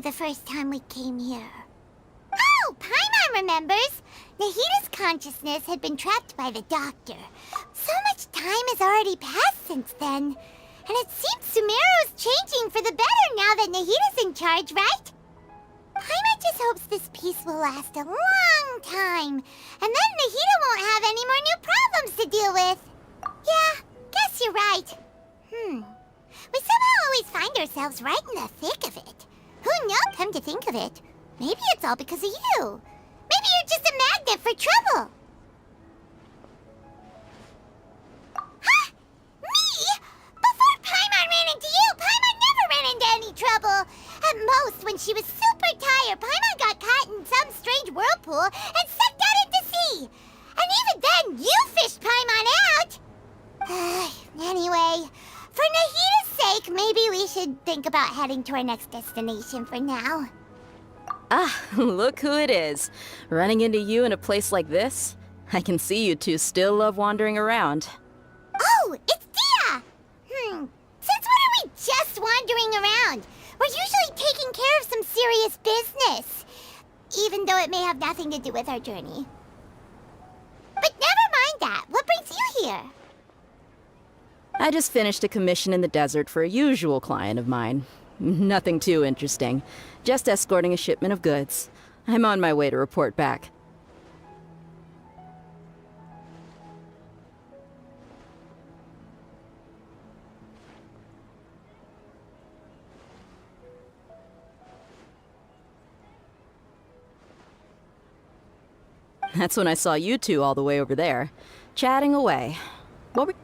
the first time we came here. Oh, Paimon remembers! Nahita's consciousness had been trapped by the doctor. So much time has already passed since then. And it seems Sumeru's changing for the better now that Nahita's in charge, right? Paimon just hopes this peace will last a long time. And then Nahita won't have any more new problems to deal with. Yeah, guess you're right. We somehow always find ourselves right in the thick of it. Who knows? Come to think of it, maybe it's all because of you. Maybe you're just a magnet for trouble. Huh? Me? Before Paimon ran into you, Paimon never ran into any trouble. At most, when she was super tired, Paimon got caught in some strange whirlpool and sucked out into sea. And even then, you fished Paimon out. Anyway, for Nahita's sake, maybe we should think about heading to our next destination for now. Ah, look who it is. Running into you in a place like this? I can see you two still love wandering around. Oh, it's Dia! Since when are we just wandering around? We're usually taking care of some serious business. Even though it may have nothing to do with our journey. But never mind that. What brings you here? I just finished a commission in the desert for a usual client of mine. Nothing too interesting. Just escorting a shipment of goods. I'm on my way to report back. That's when I saw you two all the way over there, chatting away. What were...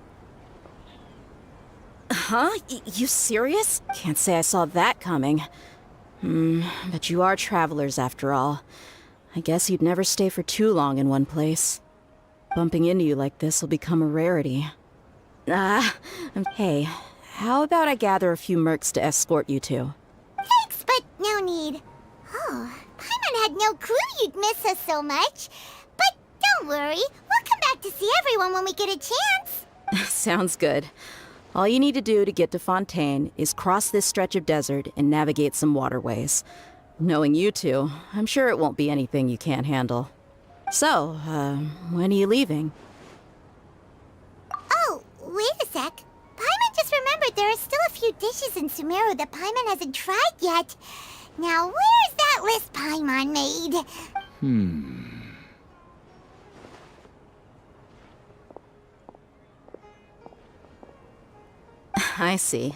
Huh? You serious? Can't say I saw that coming. But you are travelers after all. I guess you'd never stay for too long in one place. Bumping into you like this will become a rarity. Hey, how about I gather a few mercs to escort you two? Thanks, but no need. Oh, Paimon had no clue you'd miss us so much. But don't worry, we'll come back to see everyone when we get a chance. Sounds good. All you need to do to get to Fontaine is cross this stretch of desert and navigate some waterways. Knowing you two, I'm sure it won't be anything you can't handle. So, when are you leaving? Oh, wait a sec. Paimon just remembered there are still a few dishes in Sumeru that Paimon hasn't tried yet. Now, where's that list Paimon made? I see.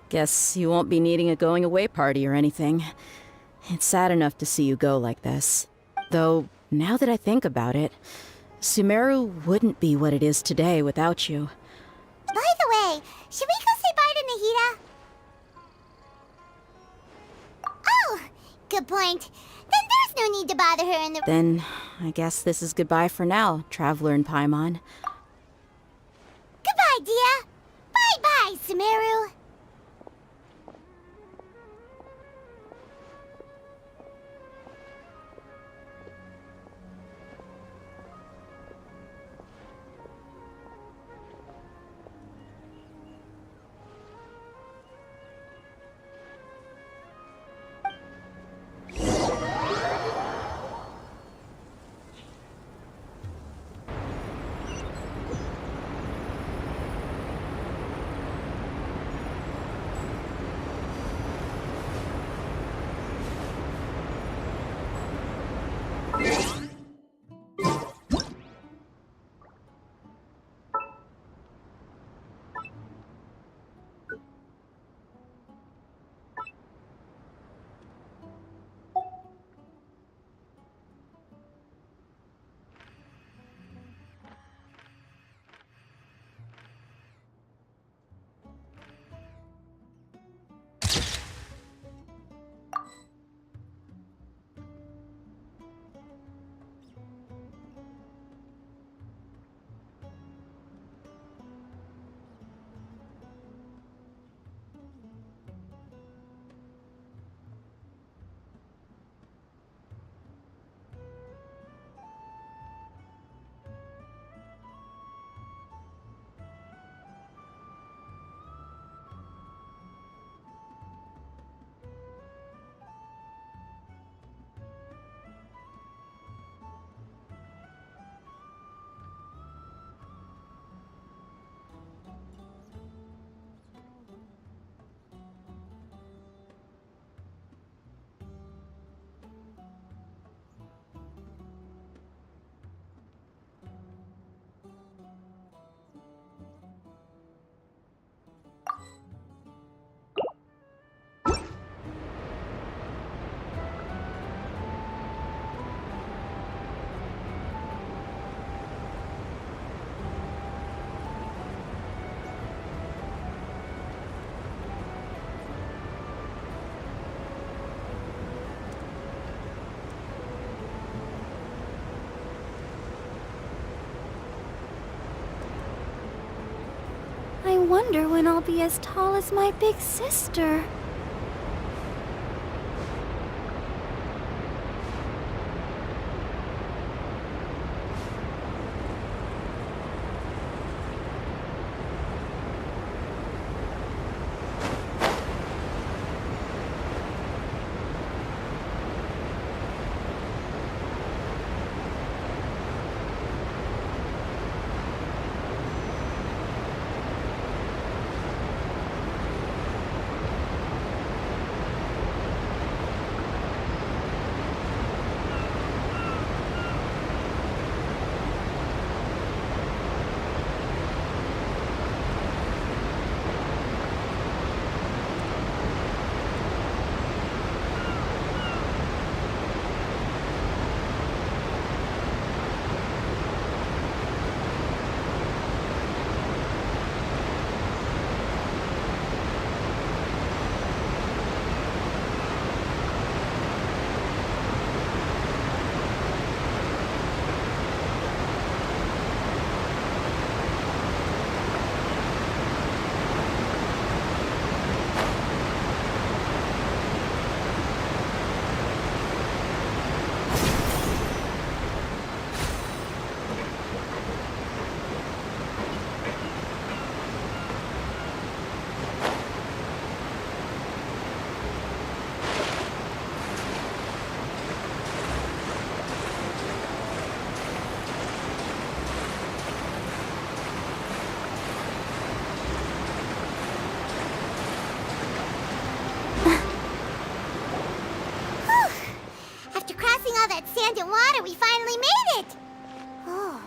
Guess you won't be needing a going-away party or anything. It's sad enough to see you go like this. Though, now that I think about it, Sumeru wouldn't be what it is today without you. By the way, should we go say bye to Nahita? Oh, good point. Then there's no need to bother her in the... Then, I guess this is goodbye for now, Traveler and Paimon. Goodbye, Dia. Bye-bye, Sumeru. I wonder when I'll be as tall as my big sister. After crossing all that sand and water, we finally made it! Oh,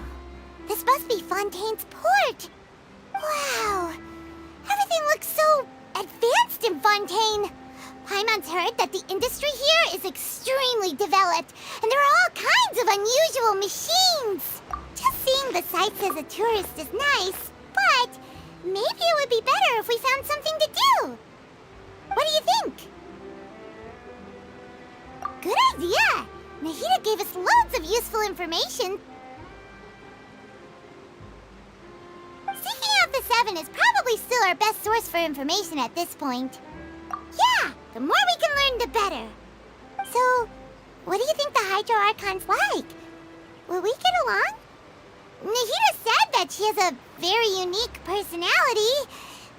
this must be Fontaine's port. Wow, everything looks so advanced in Fontaine. Paimon's heard that the industry here is extremely developed, and there are all kinds of unusual machines. Just seeing the sights as a tourist is nice, but maybe it would be better if we found something to do. What do you think? Good idea! Nahida gave us loads of useful information. Seeking out the Seven is probably still our best source for information at this point. Yeah, the more we can learn, the better. So, what do you think the Hydro Archon's like? Will we get along? Nahida said that she has a very unique personality,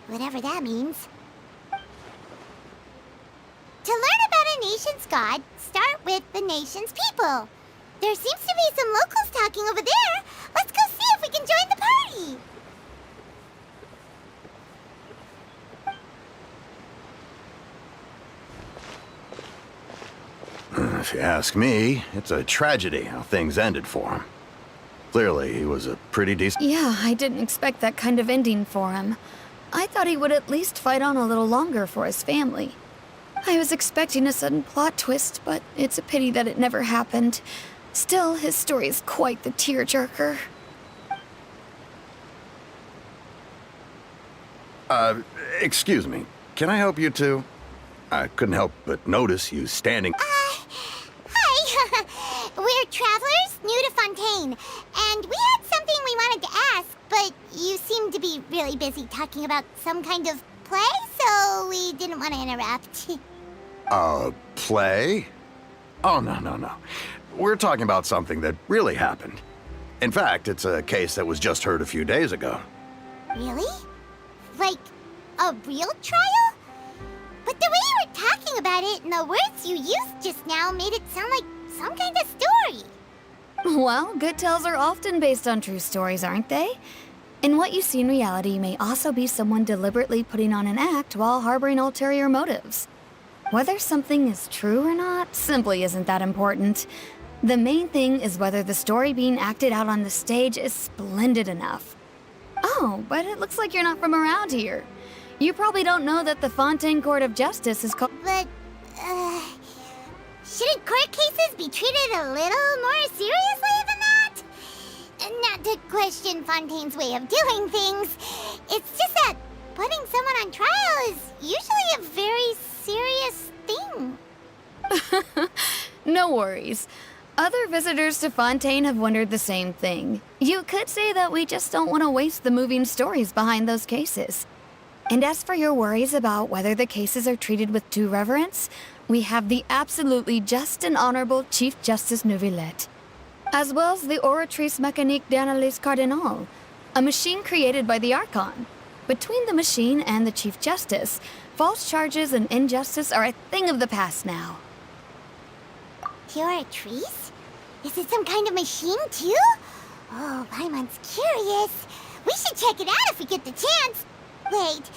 whatever that means. To learn about a nation's god, start with the nation's people. There seems to be some locals talking over there. Let's go see if we can join the party. If you ask me, it's a tragedy how things ended for him. Clearly, he was a pretty decent... Yeah, I didn't expect that kind of ending for him. I thought he would at least fight on a little longer for his family. I was expecting a sudden plot twist, but it's a pity that it never happened. Still, his story is quite the tearjerker. Excuse me. Can I help you two? I couldn't help but notice you standing... Hi. We're travelers new to Fontaine, and we had something we wanted to ask, but you seem to be really busy talking about some kind of play, so we didn't want to interrupt. Play? Oh, no. We're talking about something that really happened. In fact, it's a case that was just heard a few days ago. Really? Like, a real trial? But the way you were talking about it and the words you used just now made it sound like some kind of story. Well, good tales are often based on true stories, aren't they? And what you see in reality may also be someone deliberately putting on an act while harboring ulterior motives. Whether something is true or not simply isn't that important. The main thing is whether the story being acted out on the stage is splendid enough. Oh, but it looks like you're not from around here. You probably don't know that the Fontaine Court of Justice is called... But, shouldn't court cases be treated a little more seriously than that? Not to question Fontaine's way of doing things. It's just that putting someone on trial is usually a very serious thing. No worries. Other visitors to Fontaine have wondered the same thing. You could say that we just don't want to waste the moving stories behind those cases. And as for your worries about whether the cases are treated with due reverence, we have the absolutely just and honorable Chief Justice Neuvillette, as well as the Oratrice Mécanique d'Analyse Cardinal, a machine created by the Archon. Between the machine and the Chief Justice, false charges and injustice are a thing of the past now. Oratrice? Is it some kind of machine, too? Oh, Paimon's curious. We should check it out if we get the chance. Wait,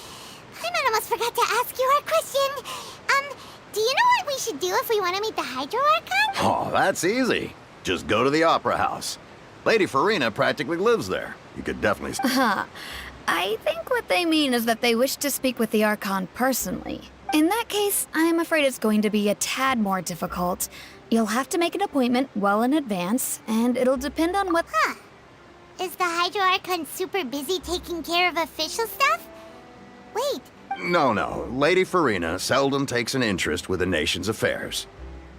Paimon almost forgot to ask you our question. Do you know what we should do if we want to meet the Hydro Archon? Oh, that's easy. Just go to the Opera House. Lady Farina practically lives there. You could definitely... I think what they mean is that they wish to speak with the Archon personally. In that case, I'm afraid it's going to be a tad more difficult. You'll have to make an appointment well in advance, and it'll depend on what... Is the Hydro Archon super busy taking care of official stuff? Wait, No. Lady Farina seldom takes an interest with the nation's affairs.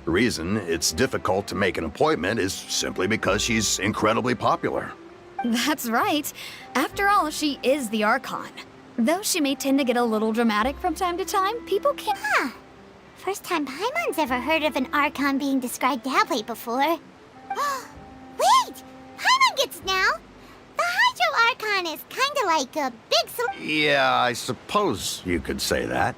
The reason it's difficult to make an appointment is simply because she's incredibly popular. That's right. After all, she is the Archon. Though she may tend to get a little dramatic from time to time, people can... First time Paimon's ever heard of an Archon being described that way before. Wait! Paimon gets now! The Hydro Archon is kinda like a big... Yeah, I suppose you could say that.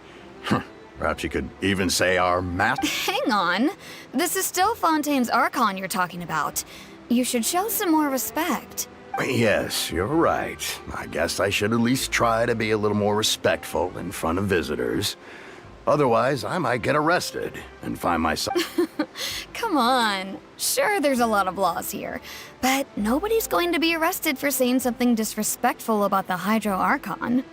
Perhaps you could even say our Hang on. This is still Fontaine's Archon you're talking about. You should show some more respect. Yes, you're right. I guess I should at least try to be a little more respectful in front of visitors. Otherwise, I might get arrested and find myself... Come on. Sure, there's a lot of laws here, but nobody's going to be arrested for saying something disrespectful about the Hydro Archon.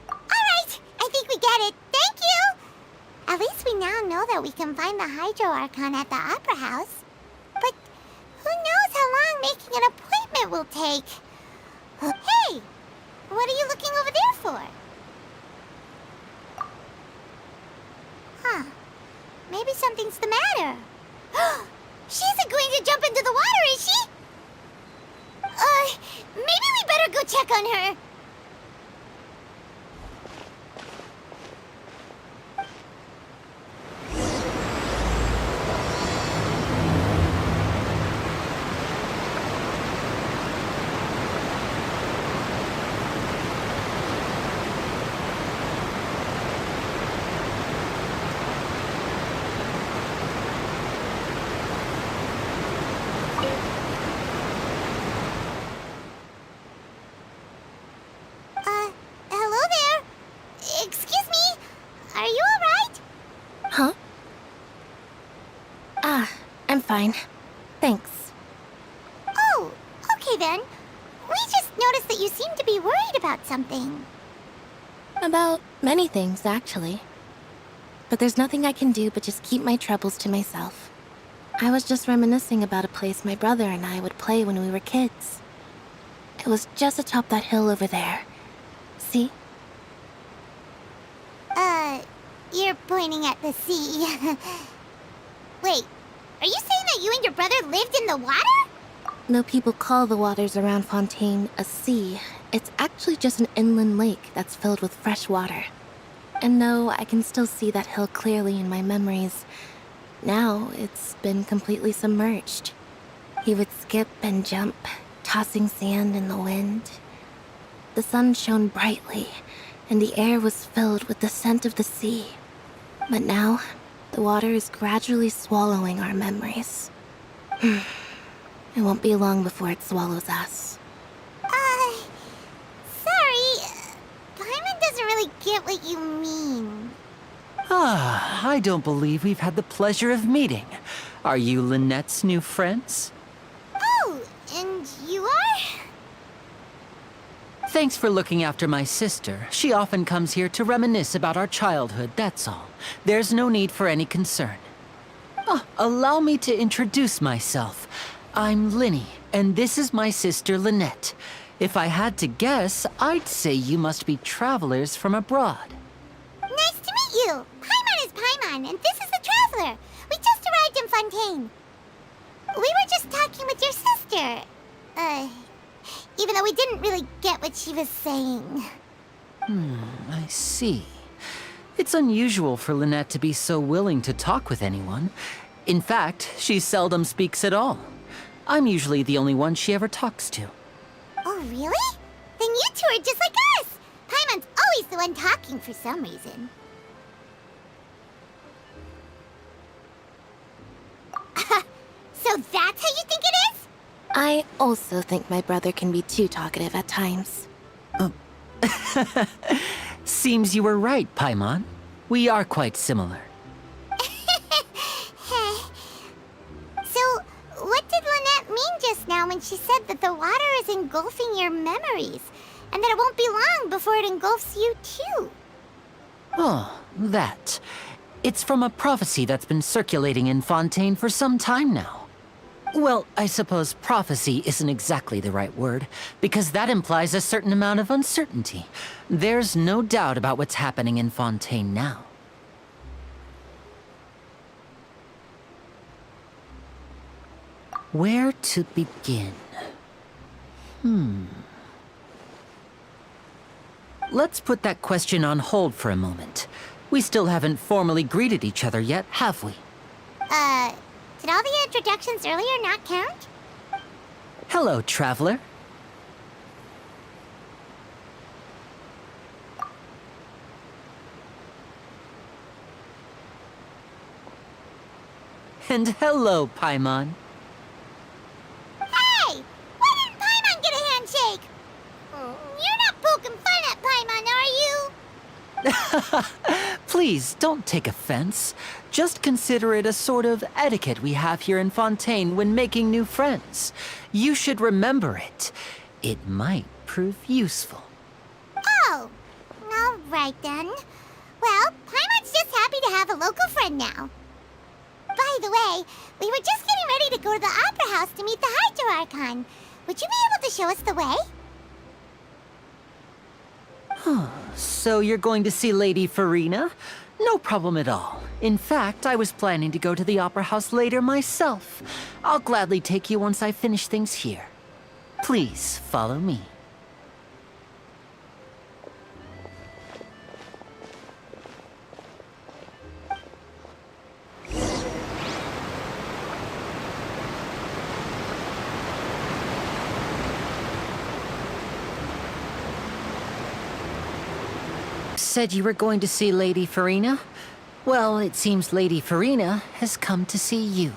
Alright, I think we get it. Thank you! At least we now know that we can find the Hydro Archon at the Opera House. But who knows how long making an appointment will take? Hey! What are you looking over there for? Maybe something's the matter. She isn't going to jump into the water, is she? Maybe we better go check on her. Hello there. Excuse me. Are you alright? Huh? I'm fine. Thanks. Oh, okay then. We just noticed that you seem to be worried about something. About many things, actually. But there's nothing I can do but just keep my troubles to myself. I was just reminiscing about a place my brother and I would play when we were kids. It was just atop that hill over there. See? You're pointing at the sea. Wait, are you saying that you and your brother lived in the water? No people call the waters around Fontaine a sea. It's actually just an inland lake that's filled with fresh water. And no, I can still see that hill clearly in my memories. Now, it's been completely submerged. He would skip and jump, tossing sand in the wind. The sun shone brightly, and the air was filled with the scent of the sea. But now, the water is gradually swallowing our memories. It won't be long before it swallows us. Sorry. Paimon doesn't really get what you mean. I don't believe we've had the pleasure of meeting. Are you Lynette's new friends? Oh, and you are? Thanks for looking after my sister. She often comes here to reminisce about our childhood, that's all. There's no need for any concern. Allow me to introduce myself. I'm Linny, and this is my sister Lynette. If I had to guess, I'd say you must be travelers from abroad. Nice to meet you. Paimon is Paimon, and this is the Traveler. We just arrived in Fontaine. We were just talking with your sister. Even though we didn't really get what she was saying. I see. It's unusual for Lynette to be so willing to talk with anyone. In fact, she seldom speaks at all. I'm usually the only one she ever talks to. Oh, really? Then you two are just like us! Paimon's always the one talking for some reason. So that's how you think it is? I also think my brother can be too talkative at times. Seems you were right, Paimon. We are quite similar. So, what did Lynette mean just now when she said that the water is engulfing your memories, and that it won't be long before it engulfs you too? Oh, that. It's from a prophecy that's been circulating in Fontaine for some time now. Well, I suppose prophecy isn't exactly the right word, because that implies a certain amount of uncertainty. There's no doubt about what's happening in Fontaine now. Where to begin? Let's put that question on hold for a moment. We still haven't formally greeted each other yet, have we? Did all the introductions earlier not count? Hello, traveler. And hello, Paimon. Hey! Why didn't Paimon get a handshake? You're not poking fun at Paimon, are you? Please, don't take offense. Just consider it a sort of etiquette we have here in Fontaine when making new friends. You should remember it. It might prove useful. Oh, all right then. Well, Paimon's just happy to have a local friend now. By the way, we were just getting ready to go to the Opera House to meet the Hydro Archon. Would you be able to show us the way? So you're going to see Lady Farina? No problem at all. In fact, I was planning to go to the Opera House later myself. I'll gladly take you once I finish things here. Please follow me. Said you were going to see Lady Farina? Well, it seems Lady Farina has come to see you.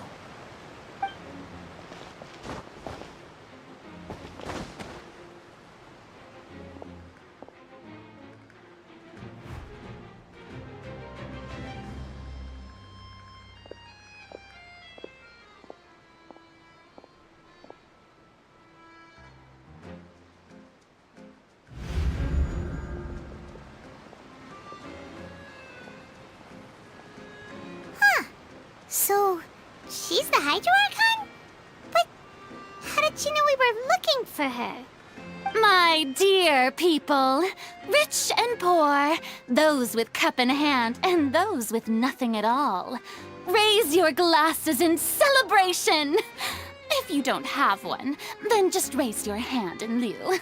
So, she's the Hydro Archon? But how did she know we were looking for her? My dear people, rich and poor, those with cup in hand and those with nothing at all, raise your glasses in celebration! If you don't have one, then just raise your hand in lieu.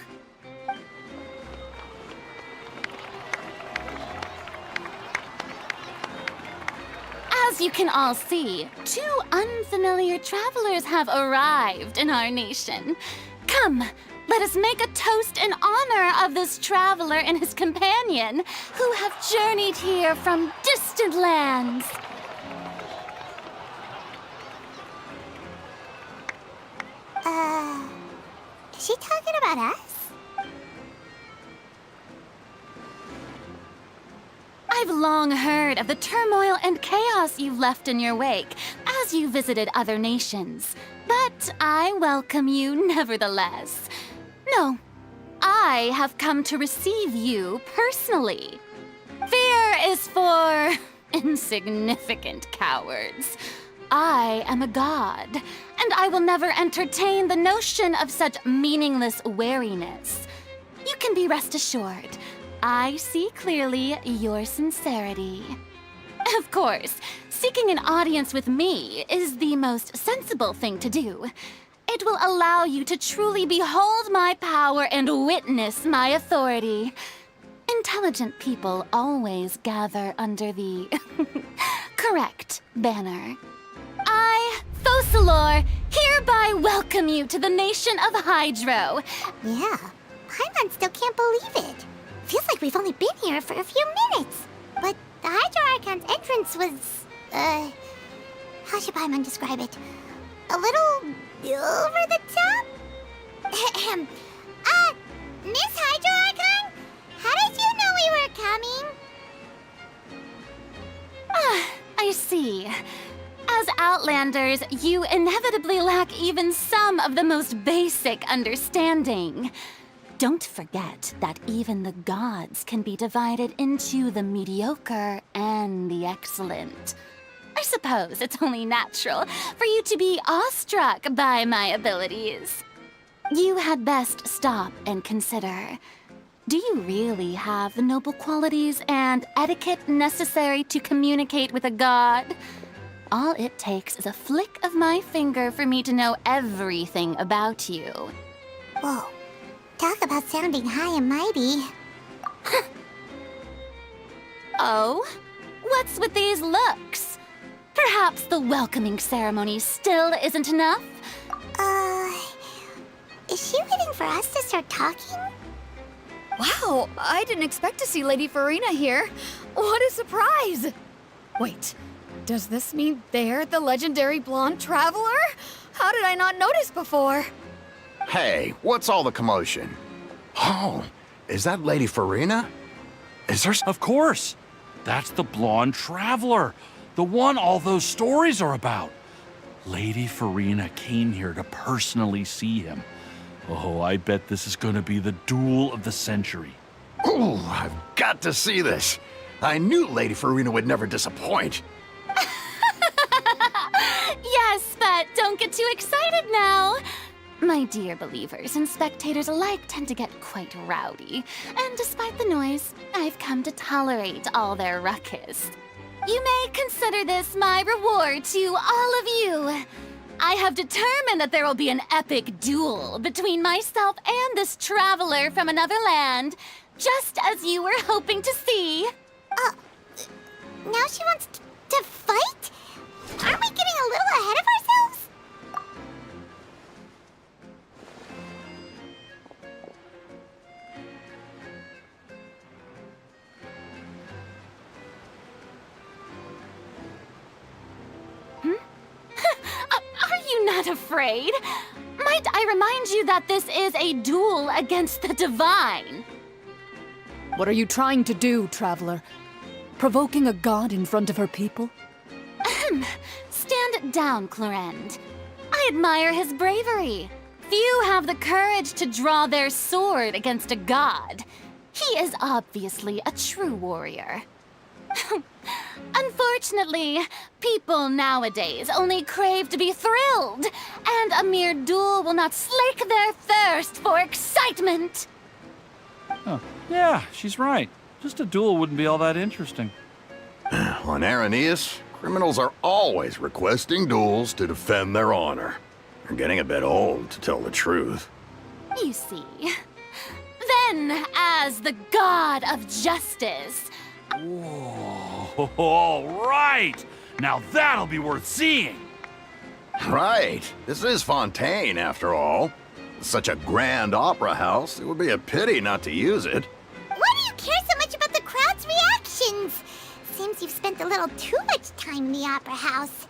As you can all see, two unfamiliar travelers have arrived in our nation. Come, let us make a toast in honor of this traveler and his companion, who have journeyed here from distant lands. Is she talking about us? I've long heard of the turmoil and chaos you've left in your wake as you visited other nations. But I welcome you nevertheless. No, I have come to receive you personally. Fear is for insignificant cowards. I am a god, and I will never entertain the notion of such meaningless wariness. You can be rest assured, I see clearly your sincerity. Of course, seeking an audience with me is the most sensible thing to do. It will allow you to truly behold my power and witness my authority. Intelligent people always gather under the correct banner. I, Thosalor, hereby welcome you to the nation of Hydro. Yeah, Paimon still can't believe it. Feels like we've only been here for a few minutes. But the Hydro Archon's entrance was, how should Paimon describe it? A little over the top? Miss Hydro Archon? How did you know we were coming? I see. As Outlanders, you inevitably lack even some of the most basic understanding. Don't forget that even the gods can be divided into the mediocre and the excellent. I suppose it's only natural for you to be awestruck by my abilities. You had best stop and consider. Do you really have the noble qualities and etiquette necessary to communicate with a god? All it takes is a flick of my finger for me to know everything about you. Whoa, talk about sounding high and mighty. Oh? What's with these looks? Perhaps the welcoming ceremony still isn't enough? Is she waiting for us to start talking? Wow, I didn't expect to see Lady Farina here. What a surprise! Wait, does this mean they're the legendary blonde traveler? How did I not notice before? Hey, what's all the commotion? Oh, is that Lady Farina? Is there... Of course! That's the blonde traveler, the one all those stories are about. Lady Farina came here to personally see him. Oh, I bet this is gonna be the duel of the century. Oh, I've got to see this. I knew Lady Farina would never disappoint. Yes, but don't get too excited now. My dear believers and spectators alike tend to get quite rowdy, and despite the noise, I've come to tolerate all their ruckus. You may consider this my reward to all of you. I have determined that there will be an epic duel between myself and this traveler from another land, just as you were hoping to see. Now she wants to fight? Aren't we getting a little ahead of ourselves? Are you not afraid? Might I remind you that this is a duel against the divine? What are you trying to do, traveler? Provoking a god in front of her people? Stand down, Clorend. I admire his bravery. Few have the courage to draw their sword against a god. He is obviously a true warrior. Unfortunately, people nowadays only crave to be thrilled, and a mere duel will not slake their thirst for excitement. Oh, yeah, she's right. Just a duel wouldn't be all that interesting. On Araneus, criminals are always requesting duels to defend their honor. They're getting a bit old, to tell the truth. You see. Then, as the god of justice, Whoa, all right! Now that'll be worth seeing! Right. This is Fontaine, after all. Such a grand opera house, it would be a pity not to use it. Why do you care so much about the crowd's reactions? Seems you've spent a little too much time in the opera house.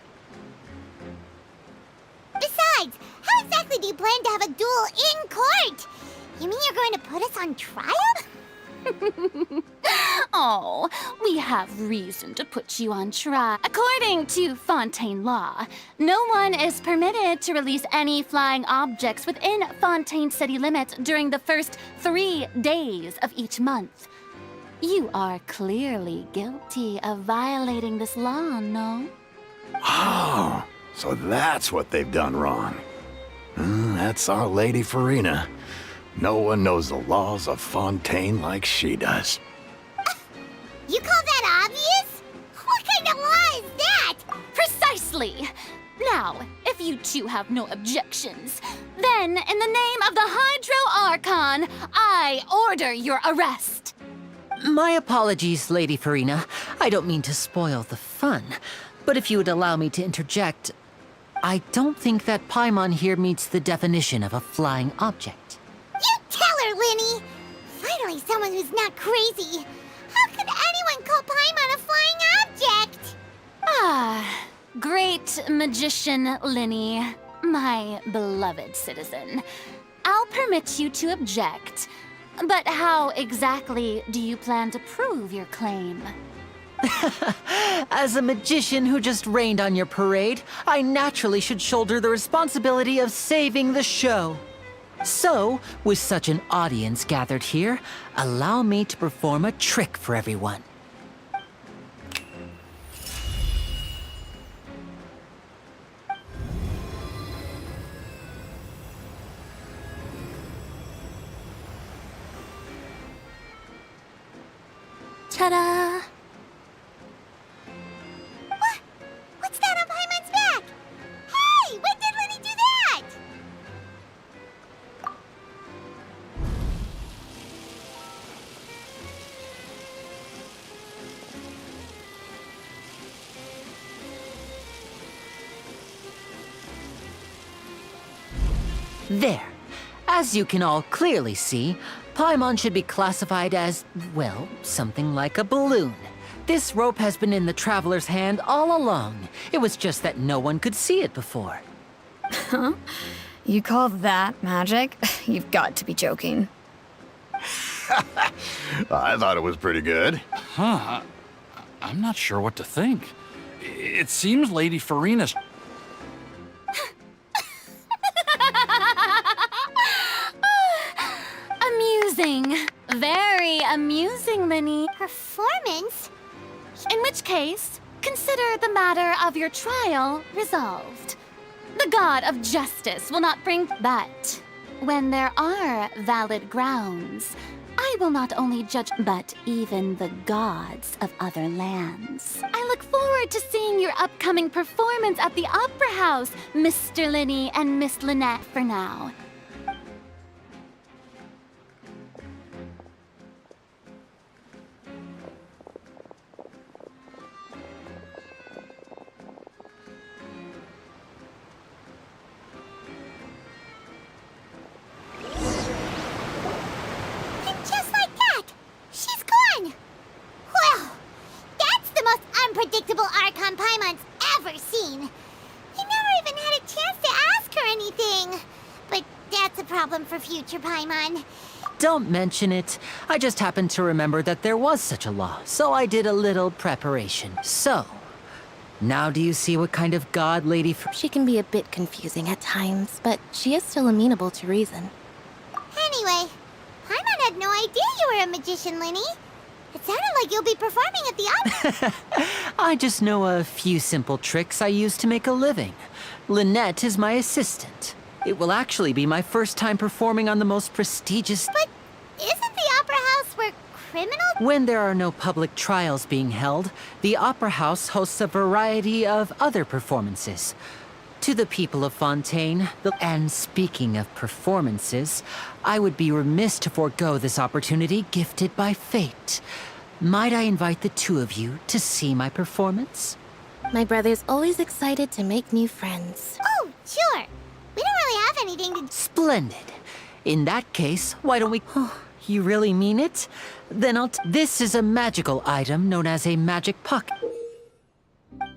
Besides, how exactly do you plan to have a duel in court? You mean you're going to put us on trial? oh, we have reason to put you on trial. According to Fontaine law, no one is permitted to release any flying objects within Fontaine city limits during the first 3 days of each month. You are clearly guilty of violating this law, no? Oh, so that's what they've done wrong. That's our Lady Farina. No one knows the laws of Fontaine like she does. You call that obvious? What kind of law is that? Precisely. Now, if you two have no objections, then in the name of the Hydro Archon, I order your arrest. My apologies, Lady Farina. I don't mean to spoil the fun, but if you would allow me to interject, I don't think that Paimon here meets the definition of a flying object. You tell her, Linny! Finally someone who's not crazy. How could anyone call Paimon a flying object? Ah, great magician Linny, my beloved citizen. I'll permit you to object, but how exactly do you plan to prove your claim? As a magician who just rained on your parade, I naturally should shoulder the responsibility of saving the show. So, with such an audience gathered here, allow me to perform a trick for everyone. Ta-da! What's that on Paimon's back? Hey, when did Linny do that? There. As you can all clearly see, Paimon should be classified as, well, something like a balloon. This rope has been in the Traveler's hand all along. It was just that no one could see it before. Huh? You call that magic? You've got to be joking. I thought it was pretty good. Huh. I'm not sure what to think. It seems Lady Farina's... Amusing. Very amusing, Linny. Performance? In which case, consider the matter of your trial resolved. The god of justice will not bring... But when there are valid grounds, I will not only judge, but even the gods of other lands. I look forward to seeing your upcoming performance at the Opera House, Mr. Linny and Miss Lynette for now. Unpredictable Archon Paimon's ever seen. He never even had a chance to ask her anything. But that's a problem for future Paimon. Don't mention it. I just happened to remember that there was such a law, so I did a little preparation. So, now do you see what kind of god Lady She can be a bit confusing at times, but she is still amenable to reason. Anyway, Paimon had no idea you were a magician, Linny. It sounded like you'll be performing at the opera. I just know a few simple tricks I use to make a living. Lynette is my assistant. It will actually be my first time performing on the most prestigious... But isn't the Opera House where criminals... When there are no public trials being held, the Opera House hosts a variety of other performances. To the people of Fontaine, and speaking of performances, I would be remiss to forego this opportunity gifted by fate. Might I invite the two of you to see my performance? My brother's always excited to make new friends. Oh, sure. We don't really have anything to... Splendid. In that case, why don't we... You really mean it? Then This is a magical item known as a magic pocket.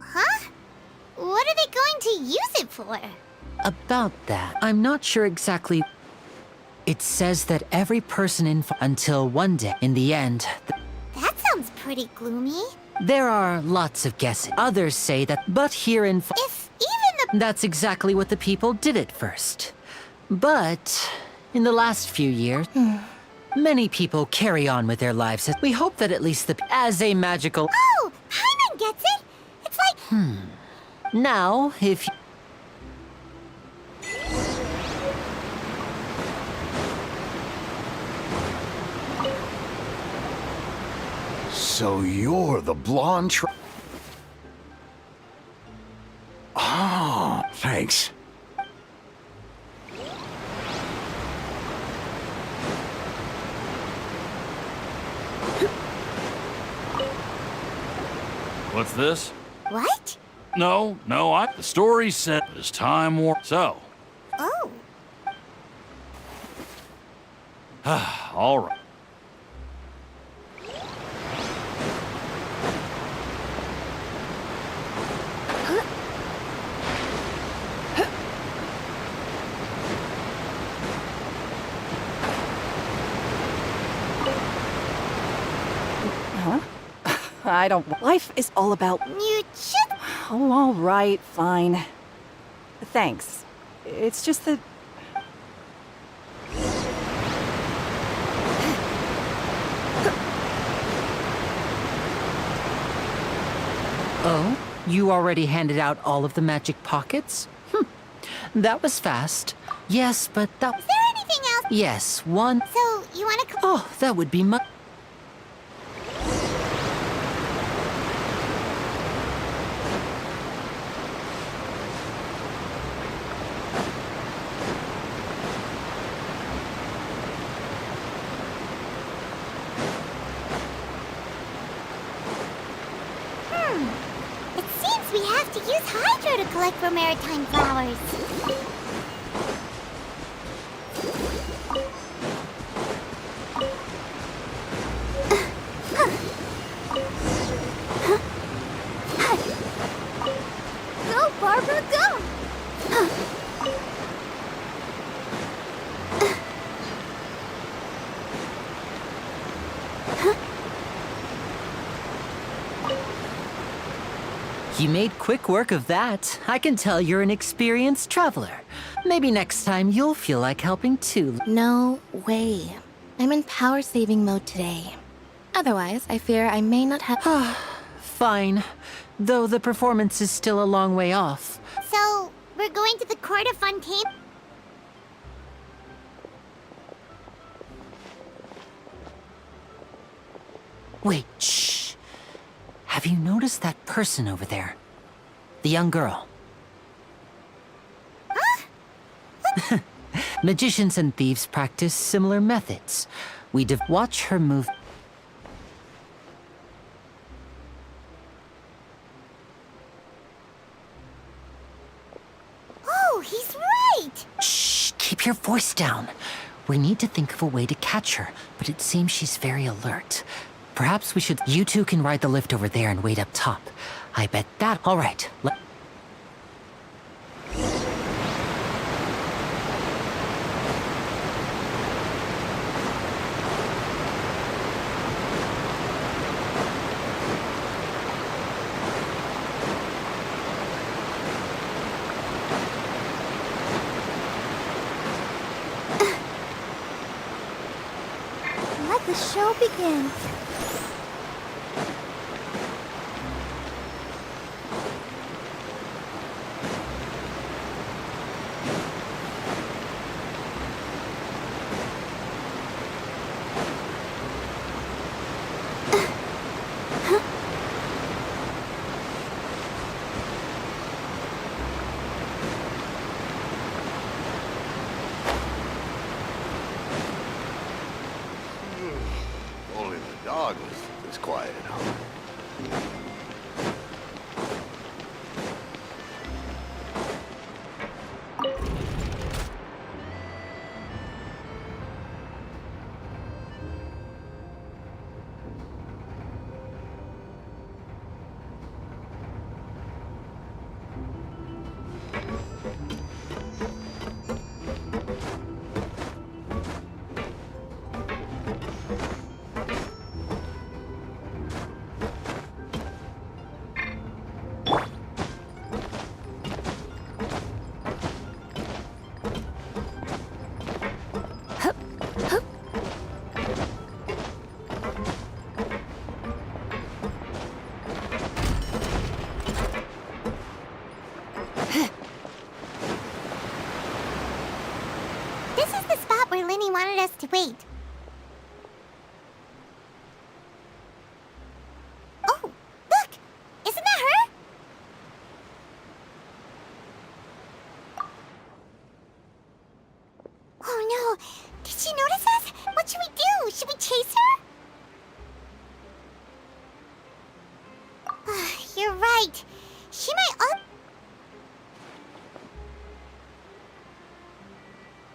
Huh? What are they going to use it for? About that, I'm not sure exactly. It says that every person until one day, in the end... That sounds pretty gloomy. There are lots of guesses. Others say that, but here in... If even the... That's exactly what the people did at first. But, in the last few years, many people carry on with their lives. We hope that at least as a magical... Oh, Paimon gets it! It's like... Now, if... So you're the blonde What's this? What? No, the story said it's time war. So, Oh. all right. I don't... Life is all about... You should. Oh, all right, fine. Thanks. It's just that... Oh? You already handed out all of the magic pockets? That was fast. Yes, but that... Is there anything else? Yes, one... So, you want to... Oh, that would be much... It seems we have to use Hydro to collect for maritime flowers. Go, Barbara, go! You made quick work of that. I can tell you're an experienced traveler. Maybe next time you'll feel like helping too. No way. I'm in power saving mode today. Otherwise, I fear I may not have. Fine. Though the performance is still a long way off. So, we're going to the court of Fontaine? Wait, shh. Have you noticed that person over there? The young girl. Magicians and thieves practice similar methods. We watch her move. Oh, he's right! Shh, keep your voice down. We need to think of a way to catch her, but it seems she's very alert. Perhaps we should... You two can ride the lift over there and wait up top. I bet that... All right. Let the show begin. Only the dog was this quiet at home. This is the spot where Linny wanted us to wait. Oh, look! Isn't that her? Oh no! Did she notice us? What should we do? Should we chase her? right. She might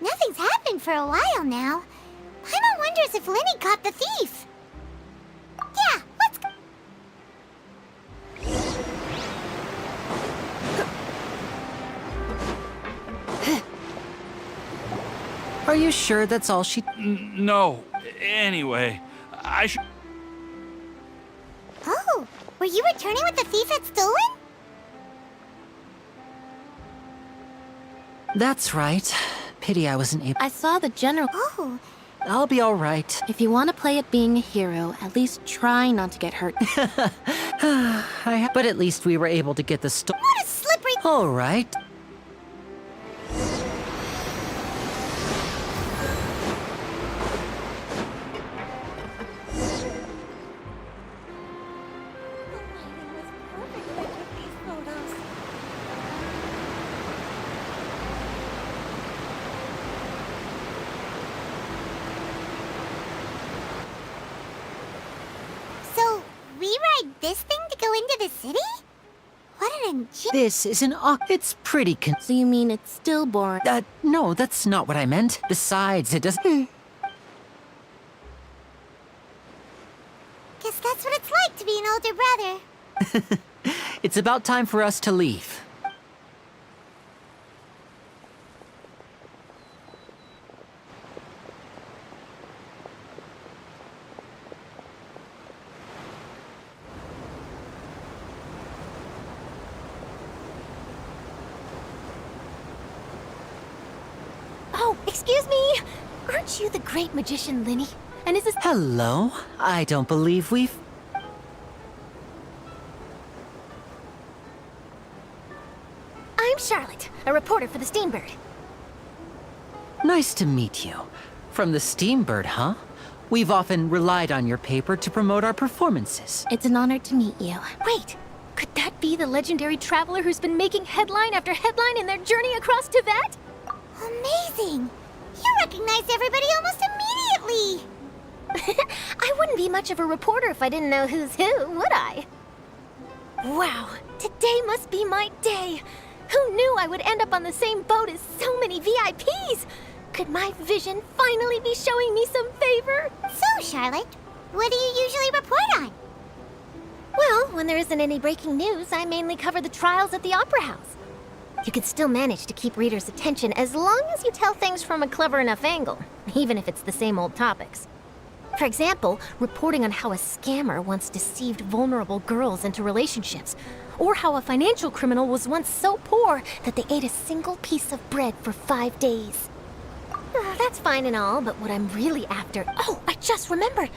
Nothing's happened for a while now. Paimon wonders if Linny caught the thief. Yeah, let's go. Are you sure that's all she... No. Anyway, I should... Oh, were you returning what the thief had stolen? That's right. Pity I wasn't able... I saw the general. Oh, I'll be all right. If you want to play at being a hero, at least try not to get hurt. But at least we were able to get the what a slippery... All right. So, we ride this thing to go into the city? What an This is an... It's pretty So you mean it's still boring? no, that's not what I meant. Besides, it doesn't... Guess that's what it's like to be an older brother. It's about time for us to leave. Oh, excuse me! Aren't you the great magician, Linny? And is this... Hello? I don't believe we've... I'm Charlotte, a reporter for the Steambird. Nice to meet you. From the Steambird, huh? We've often relied on your paper to promote our performances. It's an honor to meet you. Wait, could that be the legendary traveler who's been making headline after headline in their journey across Tibet? Amazing! You recognized everybody almost immediately! I wouldn't be much of a reporter if I didn't know who's who, would I? Wow, today must be my day! Who knew I would end up on the same boat as so many VIPs? Could my vision finally be showing me some favor? So, Charlotte, what do you usually report on? Well, when there isn't any breaking news, I mainly cover the trials at the Opera House. You can still manage to keep readers' attention as long as you tell things from a clever enough angle, even if it's the same old topics. For example, reporting on how a scammer once deceived vulnerable girls into relationships, or how a financial criminal was once so poor that they ate a single piece of bread for 5 days. That's fine and all, but what I'm really after... Oh, I just remembered!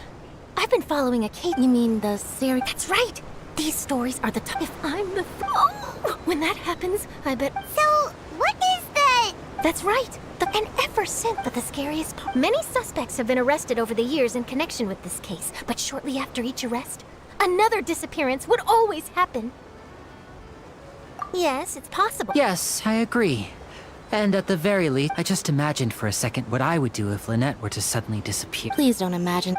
I've been following a case... You mean the series? That's right! These stories are the top... If I'm the... Oh! When that happens, I bet... So, what is the... That's right! And ever since, but the scariest part... Many suspects have been arrested over the years in connection with this case, but shortly after each arrest, another disappearance would always happen. Yes, it's possible. Yes, I agree. And at the very least, I just imagined for a second what I would do if Lynette were to suddenly disappear. Please don't imagine.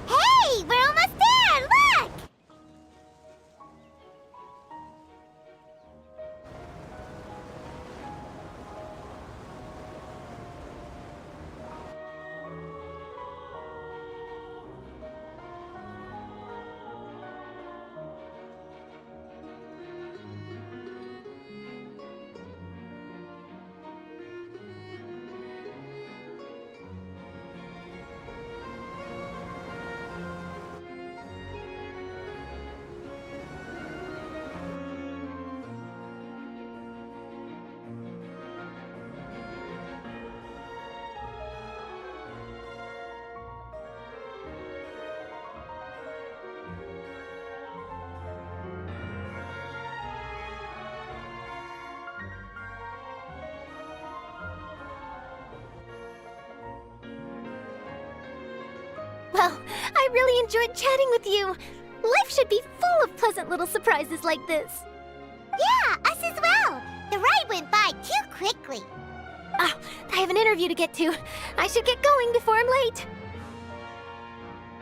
Hey, we're almost there! Look! Well, I really enjoyed chatting with you. Life should be full of pleasant little surprises like this. Yeah, us The ride went by too quickly. Ah, I have an interview to get to. I should get going before I'm late.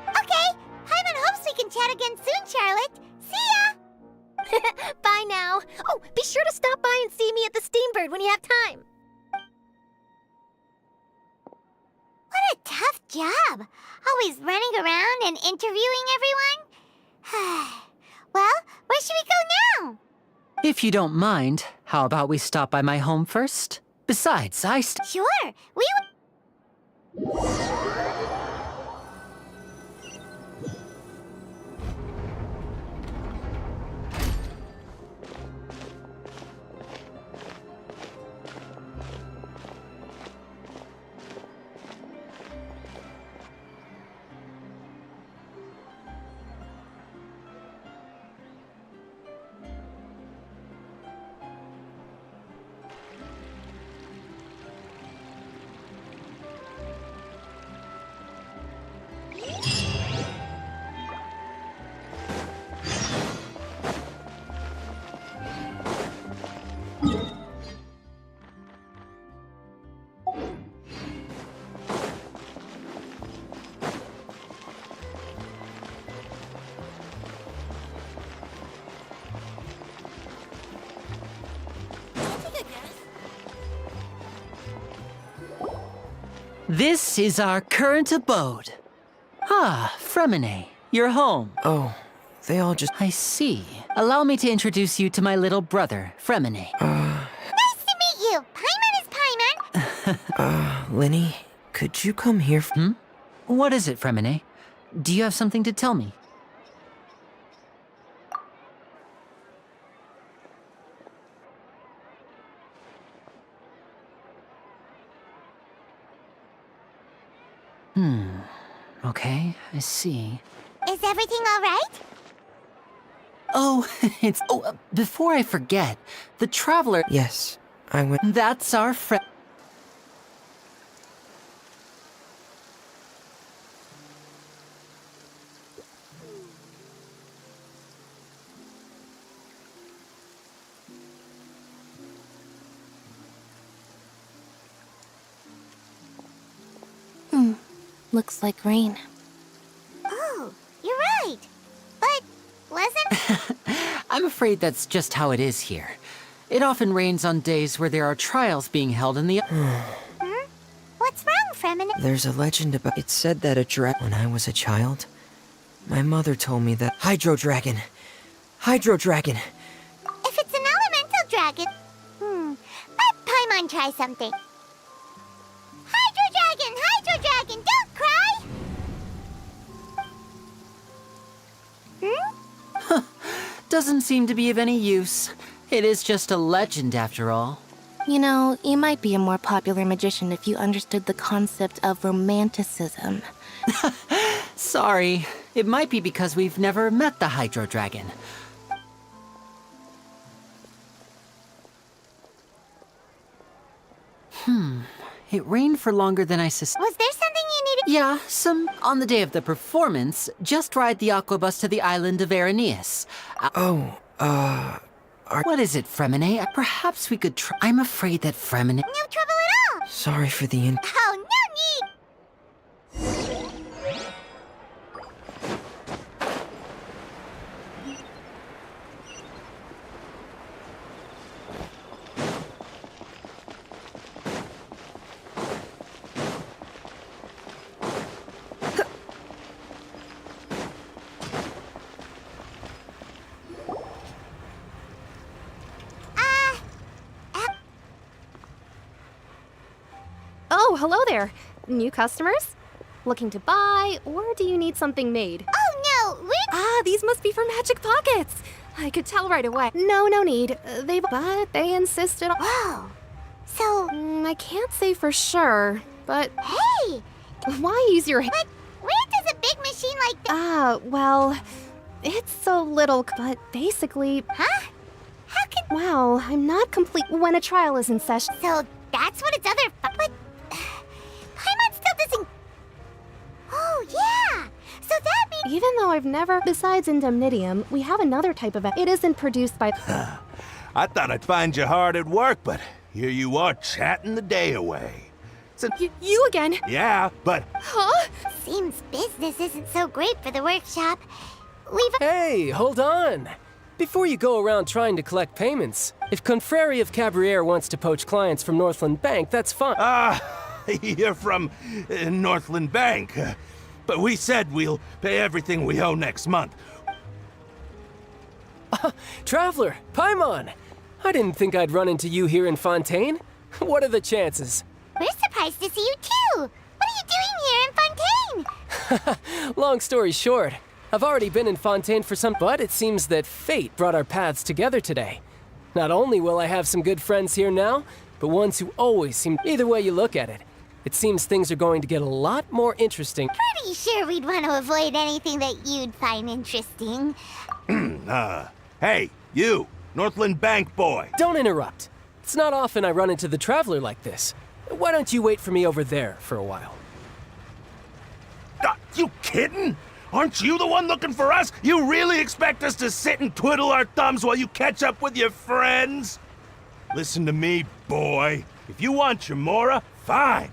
Okay, Paimon hopes we can chat again soon, Charlotte. See ya! Bye now. Oh, be sure to stop by and see me at the Steambird when you have time. What a tough job. Always running around and interviewing everyone. Well, where should we go now? If you don't mind, how about we stop by my home first? Besides, Sure, we This is our current abode. Ah, Fremine, you're home. Oh, they all just... I see. Allow me to introduce you to my little brother, Fremine. Nice to meet you. Paimon is Paimon. Lenny, could you come here? What is it, Fremine? Do you have something to tell me? Okay, I see. Is everything all right? Oh, before I forget, the Traveler... Yes, I went... That's our friend... Looks like rain. Oh, you're right. But wasn't... I'm afraid that's just how it is here. It often rains on days where there are trials being held in the... What's wrong, Fremine? There's a legend about... It said that a dragon... When I was a child, my mother told me that... Hydro Dragon! Hydro Dragon! If it's an elemental dragon... Let Paimon try something. Hydro Dragon, don't cry! Doesn't seem to be of any use. It is just a legend after all. You know, you might be a more popular magician if you understood the concept of romanticism. Sorry. It might be because we've never met the Hydro Dragon. It rained for longer than I suspected. Was there something you needed? Yeah, on the day of the performance, just ride the aquabus to the island of Araneus. What is it, Fremine? Perhaps we could try... I'm afraid that Fremine... No trouble at all! Sorry for the Oh, no need! Oh, hello there. New customers? Looking to buy, or do you need something made? Oh, no, These must be for Magic Pockets. I could tell right away. No need. But they insisted on... Whoa. So... I can't say for sure, but... Hey! Why use your... But where does a big machine like that... well... It's a little... But basically... Huh? How can... Well, I'm not complete... When a trial is in session... So that's what its other... But... Paimon still doesn't... Oh, yeah! So that means... Even though I've never... Besides Indemnitium, we have another type of... It isn't produced by... I thought I'd find you hard at work, but here you are chatting the day away. You again? Yeah, but... Huh? Seems business isn't so great for the workshop. Hey, hold on. Before you go around trying to collect payments, if Confrérie of Cabriere wants to poach clients from Northland Bank, that's fine. You're from Northland Bank. But we said we'll pay everything we owe next month. Traveler, Paimon! I didn't think I'd run into you here in Fontaine. What are the chances? We're surprised to see you too. What are you doing here in Fontaine? Long story short, I've already been in Fontaine for some, but it seems that fate brought our paths together today. Not only will I have some good friends here now, but ones who always seem... Either way you look at it, it seems things are going to get a lot more interesting. Pretty sure we'd want to avoid anything that you'd find interesting. Hey, you, Northland Bank boy. Don't interrupt. It's not often I run into the Traveler like this. Why don't you wait for me over there for a while? You kidding? Aren't you the one looking for us? You really expect us to sit and twiddle our thumbs while you catch up with your friends? Listen to me, boy. If you want your Mora, fine.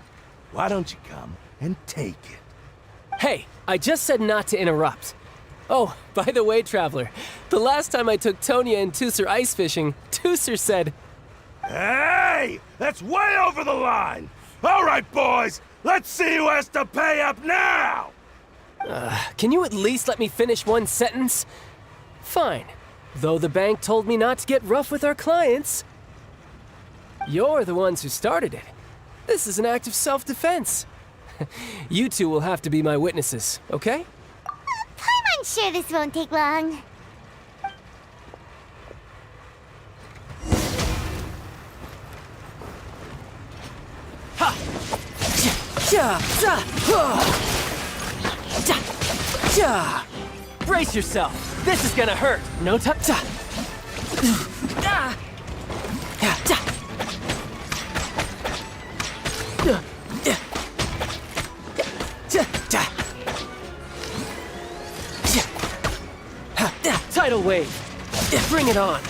Why don't you come and take it? Hey, I just said not to interrupt. Oh, by the way, Traveler, the last time I took Tonya and Tusser ice fishing, Tusser said... Hey! That's way over the line! All right, boys, let's see who has to pay up now! Can you at least let me finish one sentence? Fine. Though the bank told me not to get rough with our clients. You're the ones who started it. This is an act of self-defense. You two will have to be my witnesses, okay? I'm sure this won't take long. Brace yourself. This is gonna hurt. No time. Tidal wave. Bring it on.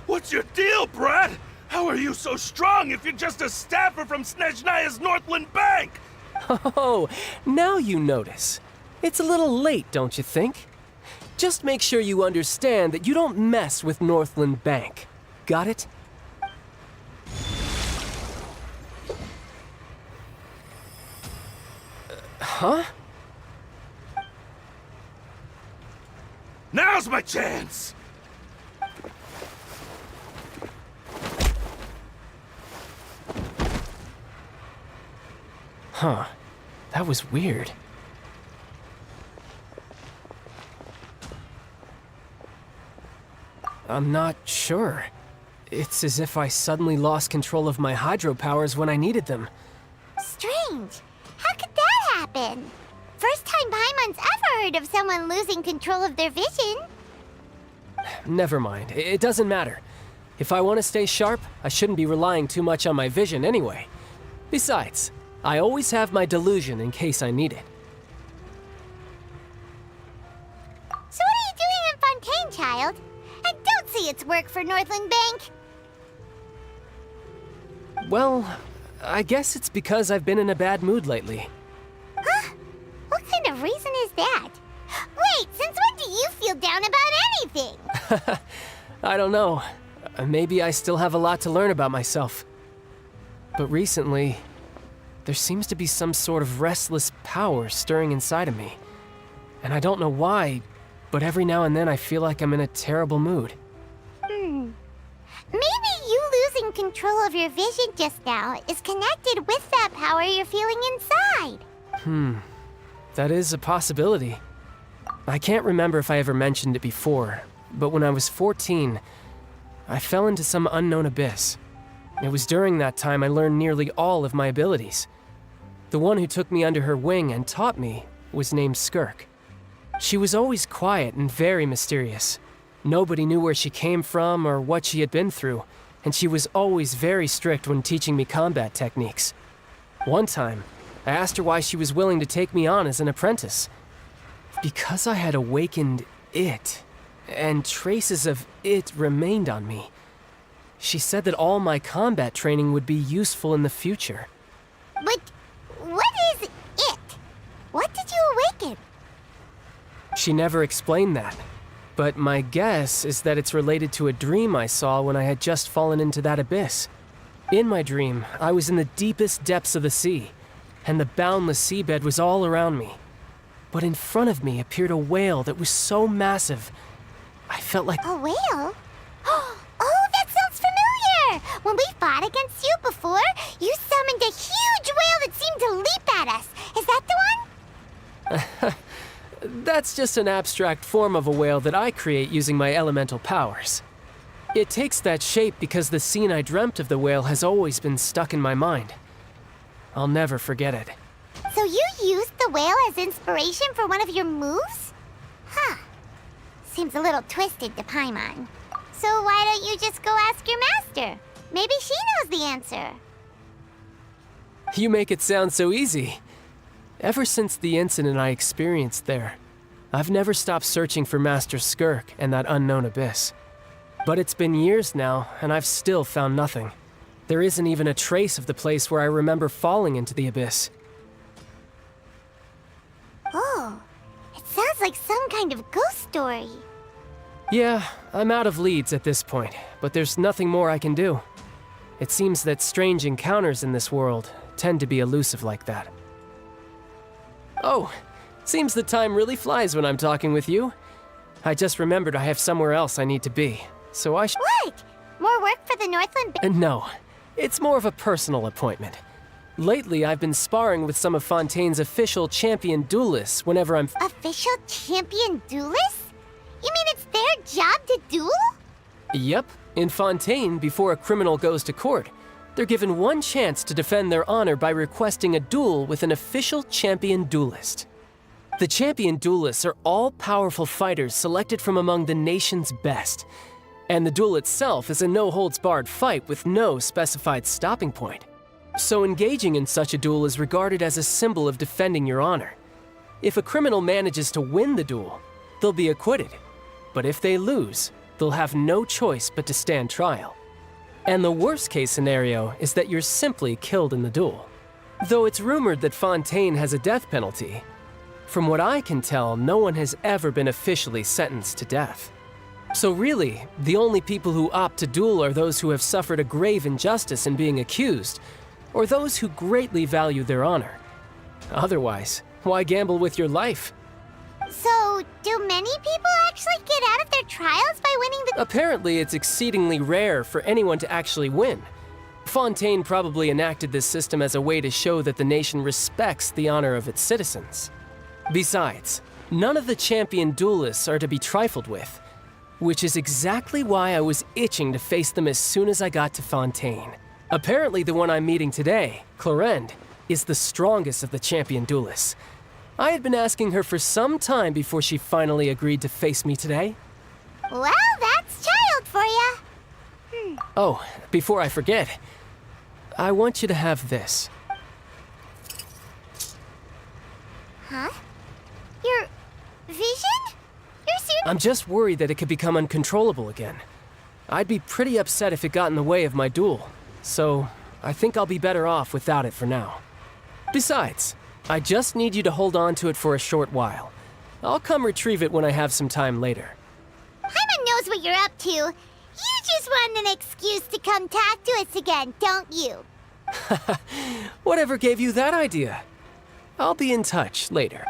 What's your deal, Brad? How are you so strong if you're just a staffer from Snezhnaya's Northland Bank? Oh, now you notice. It's a little late, don't you think? Just make sure you understand that you don't mess with Northland Bank. Got it? Huh? Now's my chance! Huh. That was weird. I'm not sure. It's as if I suddenly lost control of my hydro powers when I needed them. Strange. How could that happen? First time Paimon's ever heard of someone losing control of their vision. Never mind. It doesn't matter. If I want to stay sharp, I shouldn't be relying too much on my vision anyway. Besides, I always have my delusion in case I need it. So what are you doing in Fontaine, child? I don't see its work for Northland Bank. Well, I guess it's because I've been in a bad mood lately. Huh? What kind of reason is that? Wait, since when do you feel down about anything? I don't know. Maybe I still have a lot to learn about myself. But recently, there seems to be some sort of restless power stirring inside of me. And I don't know why, but every now and then I feel like I'm in a terrible mood. Maybe you losing control of your vision just now is connected with that power you're feeling inside. That is a possibility. I can't remember if I ever mentioned it before, but when I was 14, I fell into some unknown abyss. It was during that time I learned nearly all of my abilities. The one who took me under her wing and taught me was named Skirk. She was always quiet and very mysterious. Nobody knew where she came from or what she had been through, and she was always very strict when teaching me combat techniques. One time, I asked her why she was willing to take me on as an apprentice. Because I had awakened it, and traces of it remained on me. She said that all my combat training would be useful in the future. But what is it? What did you awaken? She never explained that, but my guess is that it's related to a dream I saw when I had just fallen into that abyss. In my dream, I was in the deepest depths of the sea, and the boundless seabed was all around me. But in front of me appeared a whale that was so massive, I felt like— A whale? Oh, that sounds familiar! When we fought against you before, you summoned a huge whale that seemed to leap at us. Is that the one? That's just an abstract form of a whale that I create using my elemental powers. It takes that shape because the scene I dreamt of the whale has always been stuck in my mind. I'll never forget it. So you used the whale as inspiration for one of your moves? Huh. Seems a little twisted to Paimon. So why don't you just go ask your master? Maybe she knows the answer. You make it sound so easy. Ever since the incident I experienced there, I've never stopped searching for Master Skirk and that unknown abyss. But it's been years now, and I've still found nothing. There isn't even a trace of the place where I remember falling into the abyss. Oh, it sounds like some kind of ghost story. Yeah, I'm out of leads at this point, but there's nothing more I can do. It seems that strange encounters in this world tend to be elusive like that. Oh, seems the time really flies when I'm talking with you. I just remembered I have somewhere else I need to be, so I should— What? More work for the Northland— No, it's more of a personal appointment. Lately, I've been sparring with some of Fontaine's official champion duelists whenever I'm— Official champion duelists? You mean it's their job to duel? Yep. In Fontaine, before a criminal goes to court, they're given one chance to defend their honor by requesting a duel with an official champion duelist. The champion duelists are all-powerful fighters selected from among the nation's best, and the duel itself is a no-holds-barred fight with no specified stopping point. So engaging in such a duel is regarded as a symbol of defending your honor. If a criminal manages to win the duel, they'll be acquitted. But if they lose, they'll have no choice but to stand trial. And the worst-case scenario is that you're simply killed in the duel. Though it's rumored that Fontaine has a death penalty, from what I can tell, no one has ever been officially sentenced to death. So really, the only people who opt to duel are those who have suffered a grave injustice in being accused, or those who greatly value their honor. Otherwise, why gamble with your life? So, do many people actually get out of their trials by winning the— Apparently, it's exceedingly rare for anyone to actually win. Fontaine probably enacted this system as a way to show that the nation respects the honor of its citizens. Besides, none of the champion duelists are to be trifled with, which is exactly why I was itching to face them as soon as I got to Fontaine. Apparently, the one I'm meeting today, Clorinde, is the strongest of the champion duelists. I had been asking her for some time before she finally agreed to face me today. Well, that's child for ya. Oh, before I forget, I want you to have this. Huh? Your vision? You're serious? I'm just worried that it could become uncontrollable again. I'd be pretty upset if it got in the way of my duel, so I think I'll be better off without it for now. Besides, I just need you to hold on to it for a short while. I'll come retrieve it when I have some time later. Paimon knows what you're up to. You just want an excuse to come talk to us again, don't you? Whatever gave you that idea? I'll be in touch later.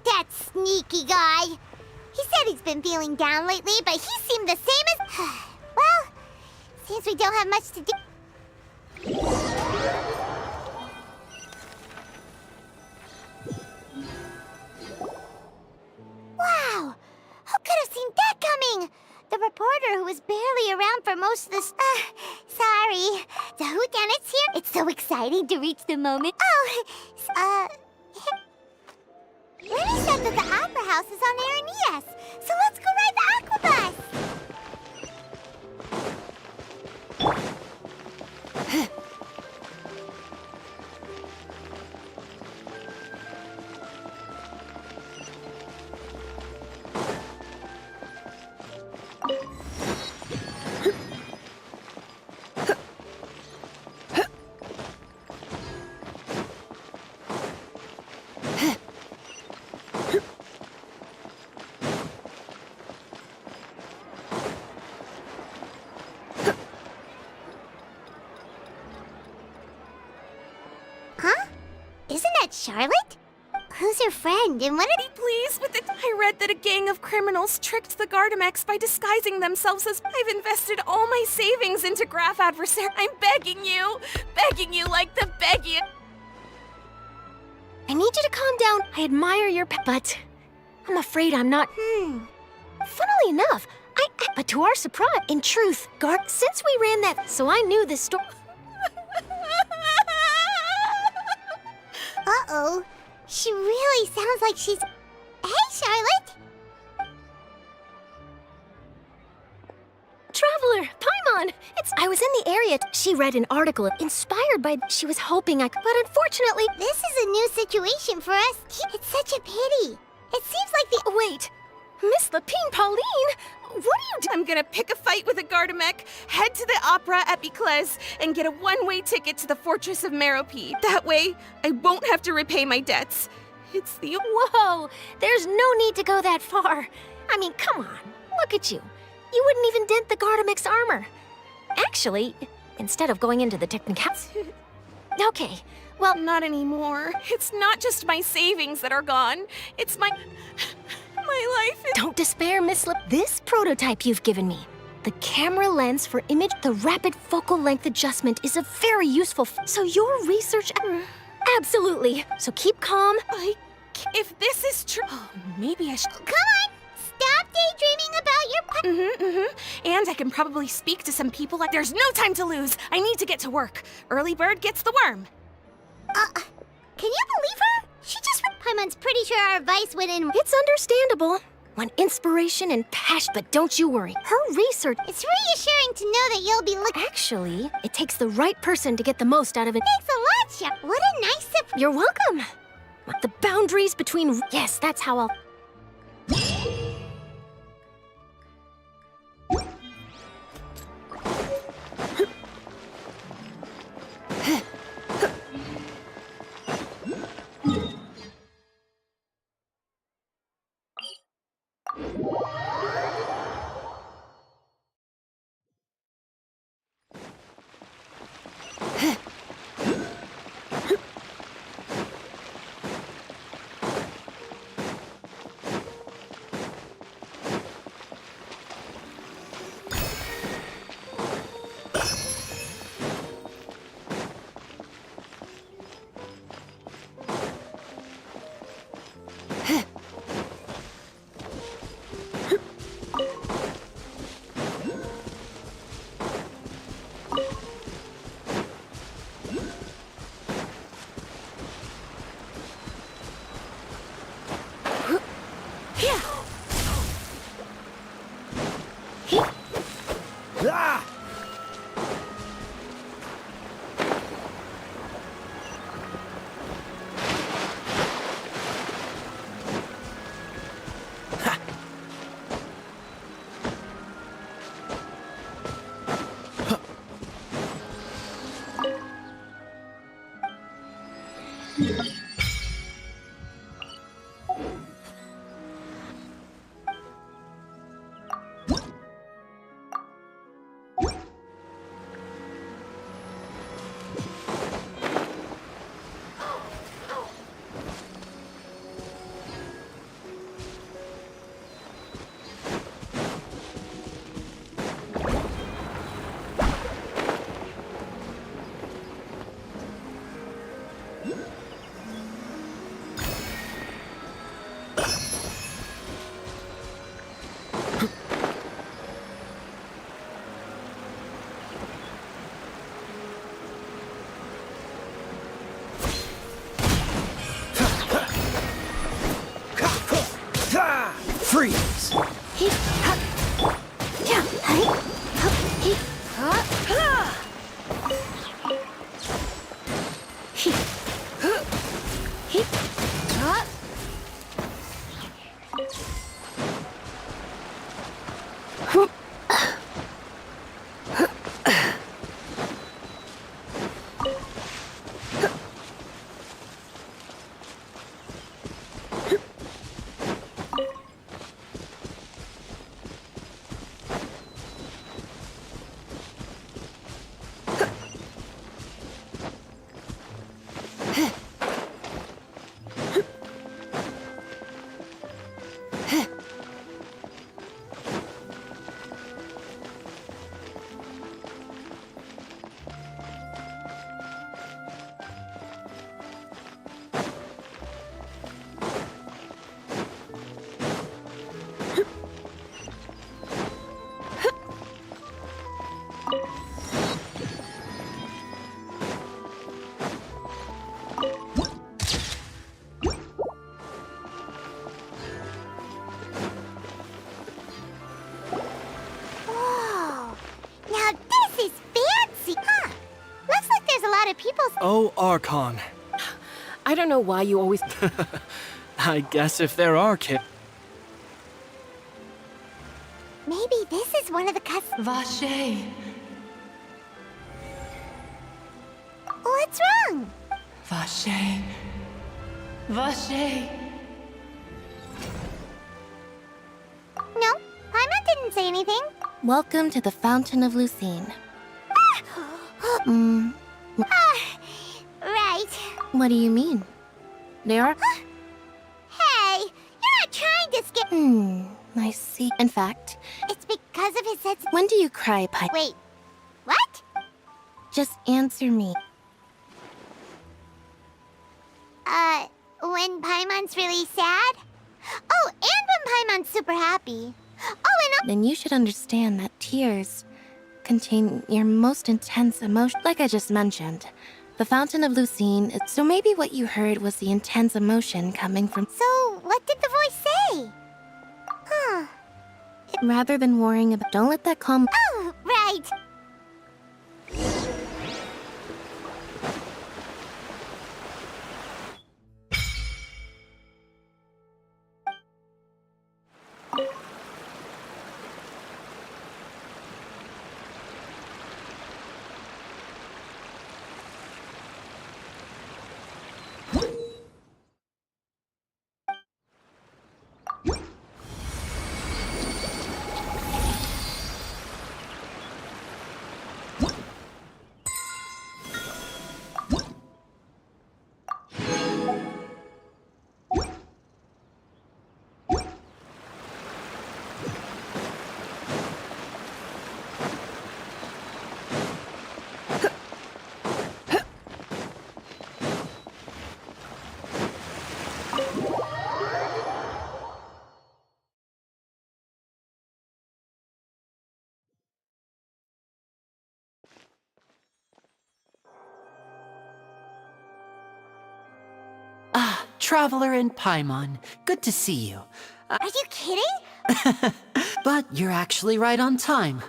That sneaky guy. He said he's been feeling down lately, but he seemed the same as— Well, seems we don't have much to do. Wow! Who could have seen that coming? The reporter who was barely around for most of this— sorry. The whodunit's here? It's so exciting to reach the moment. Oh, Lenny said that the Opera House is on Araneas, so let's go ride the Aquabus! that Charlotte? Who's her friend, and what did he Please, with it. I read that a gang of criminals tricked the Gardamex by disguising themselves as. I've invested all my savings into Graph Adversary. I'm begging you like the begging. I need you to calm down. I admire your but I'm afraid I'm not. Funnily enough, but to our surprise, in truth, since we ran that, so I knew this story. Uh-oh. She really sounds like she's... Hey, Charlotte! Traveler, Paimon! I was in the area. She read an article inspired by. She was hoping I could, but unfortunately. This is a new situation for us. It's such a pity. It seems like the... Wait, Miss Lapine Pauline? What are you doing? I'm gonna pick a fight with a Gardamek, head to the opera at Biclez, and get a one-way ticket to the Fortress of Merope. That way, I won't have to repay my debts. It's the... Whoa! There's no need to go that far. I mean, come on. Look at you. You wouldn't even dent the Gardamex armor. Actually, instead of going into the technicalities... Okay, well... Not anymore. It's not just my savings that are gone. It's my life is... Don't despair, Miss Lip. This prototype you've given me, the camera lens for image, the rapid focal length adjustment is a very useful... So your research... Absolutely. So keep calm. If this is true... Oh, maybe I should... Come on! Stop daydreaming about your... And I can probably speak to some people like... There's no time to lose. I need to get to work. Early bird gets the worm. Can you believe her? She just... Paimon's pretty sure our advice went in... It's understandable. When inspiration and passion... But don't you worry. Her research... It's reassuring to know that you'll be looking... Actually, it takes the right person to get the most out of it. Thanks a lot, Chef. What a nice surprise. You're welcome. The boundaries between... Yes, that's how I'll... lot of people. Oh, Archon. I don't know why you always... I guess if there are kids... Maybe this is one of the Vache. What's wrong? Vache. Vache. No, Paimon didn't say anything. Welcome to the Fountain of Lucine. Right. What do you mean? There are... Hey, you're not trying to skip. I see. In fact, It's because of his sense. when do you cry, Pai? Wait, what? Just answer me. When Paimon's really sad? Oh, and when Paimon's super happy. Oh, and Then you should understand that tears contain your most intense emotion. Like I just mentioned, the Fountain of Lucine. So maybe what you heard was the intense emotion coming from. So, what did the voice say? Huh. Rather than worrying about, don't let that calm. Oh, right. Ah, Traveler and Paimon. Good to see you. Are you kidding? But you're actually right on time.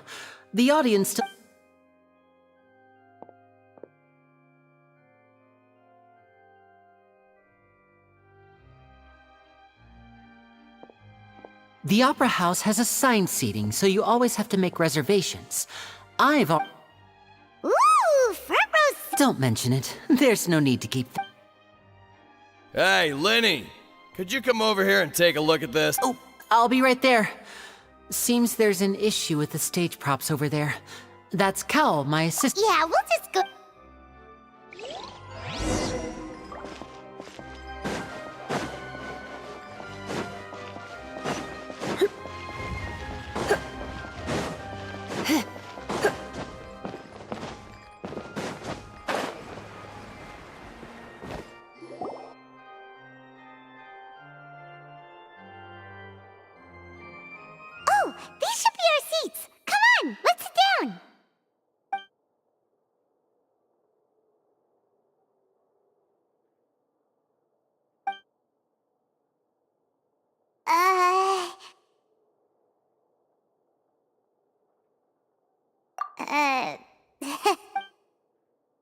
The audience... The Opera House has assigned seating, so you always have to make reservations. I've... Ooh, front row. Don't mention it. There's no need to keep... Hey, Lenny! Could you come over here and take a look at this? Oh, I'll be right there. Seems there's an issue with the stage props over there. That's Cal, my assistant. Yeah, we'll just go. Oh, these should be our seats. Come on, let's sit down.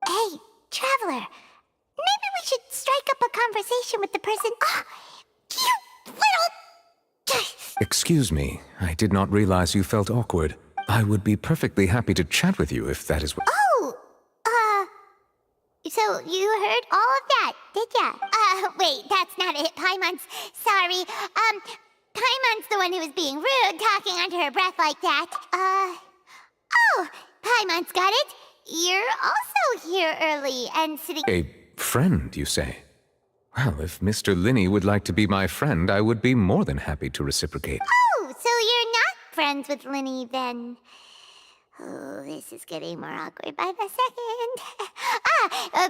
Hey, Traveler. Maybe we should strike up a conversation with the person. Ah, you little... Excuse me, I did not realize you felt awkward. I would be perfectly happy to chat with you if that is what... Oh, so you heard all of that, did ya? Wait, that's not it. Paimon's... Sorry. Paimon's the one who was being rude, talking under her breath like that. Oh, Paimon's got it. You're also here early and sitting... A friend, you say? Well, if Mr. Linney would like to be my friend, I would be more than happy to reciprocate. Oh, so you're not friends with Linny, then. Oh, this is getting more awkward by the second.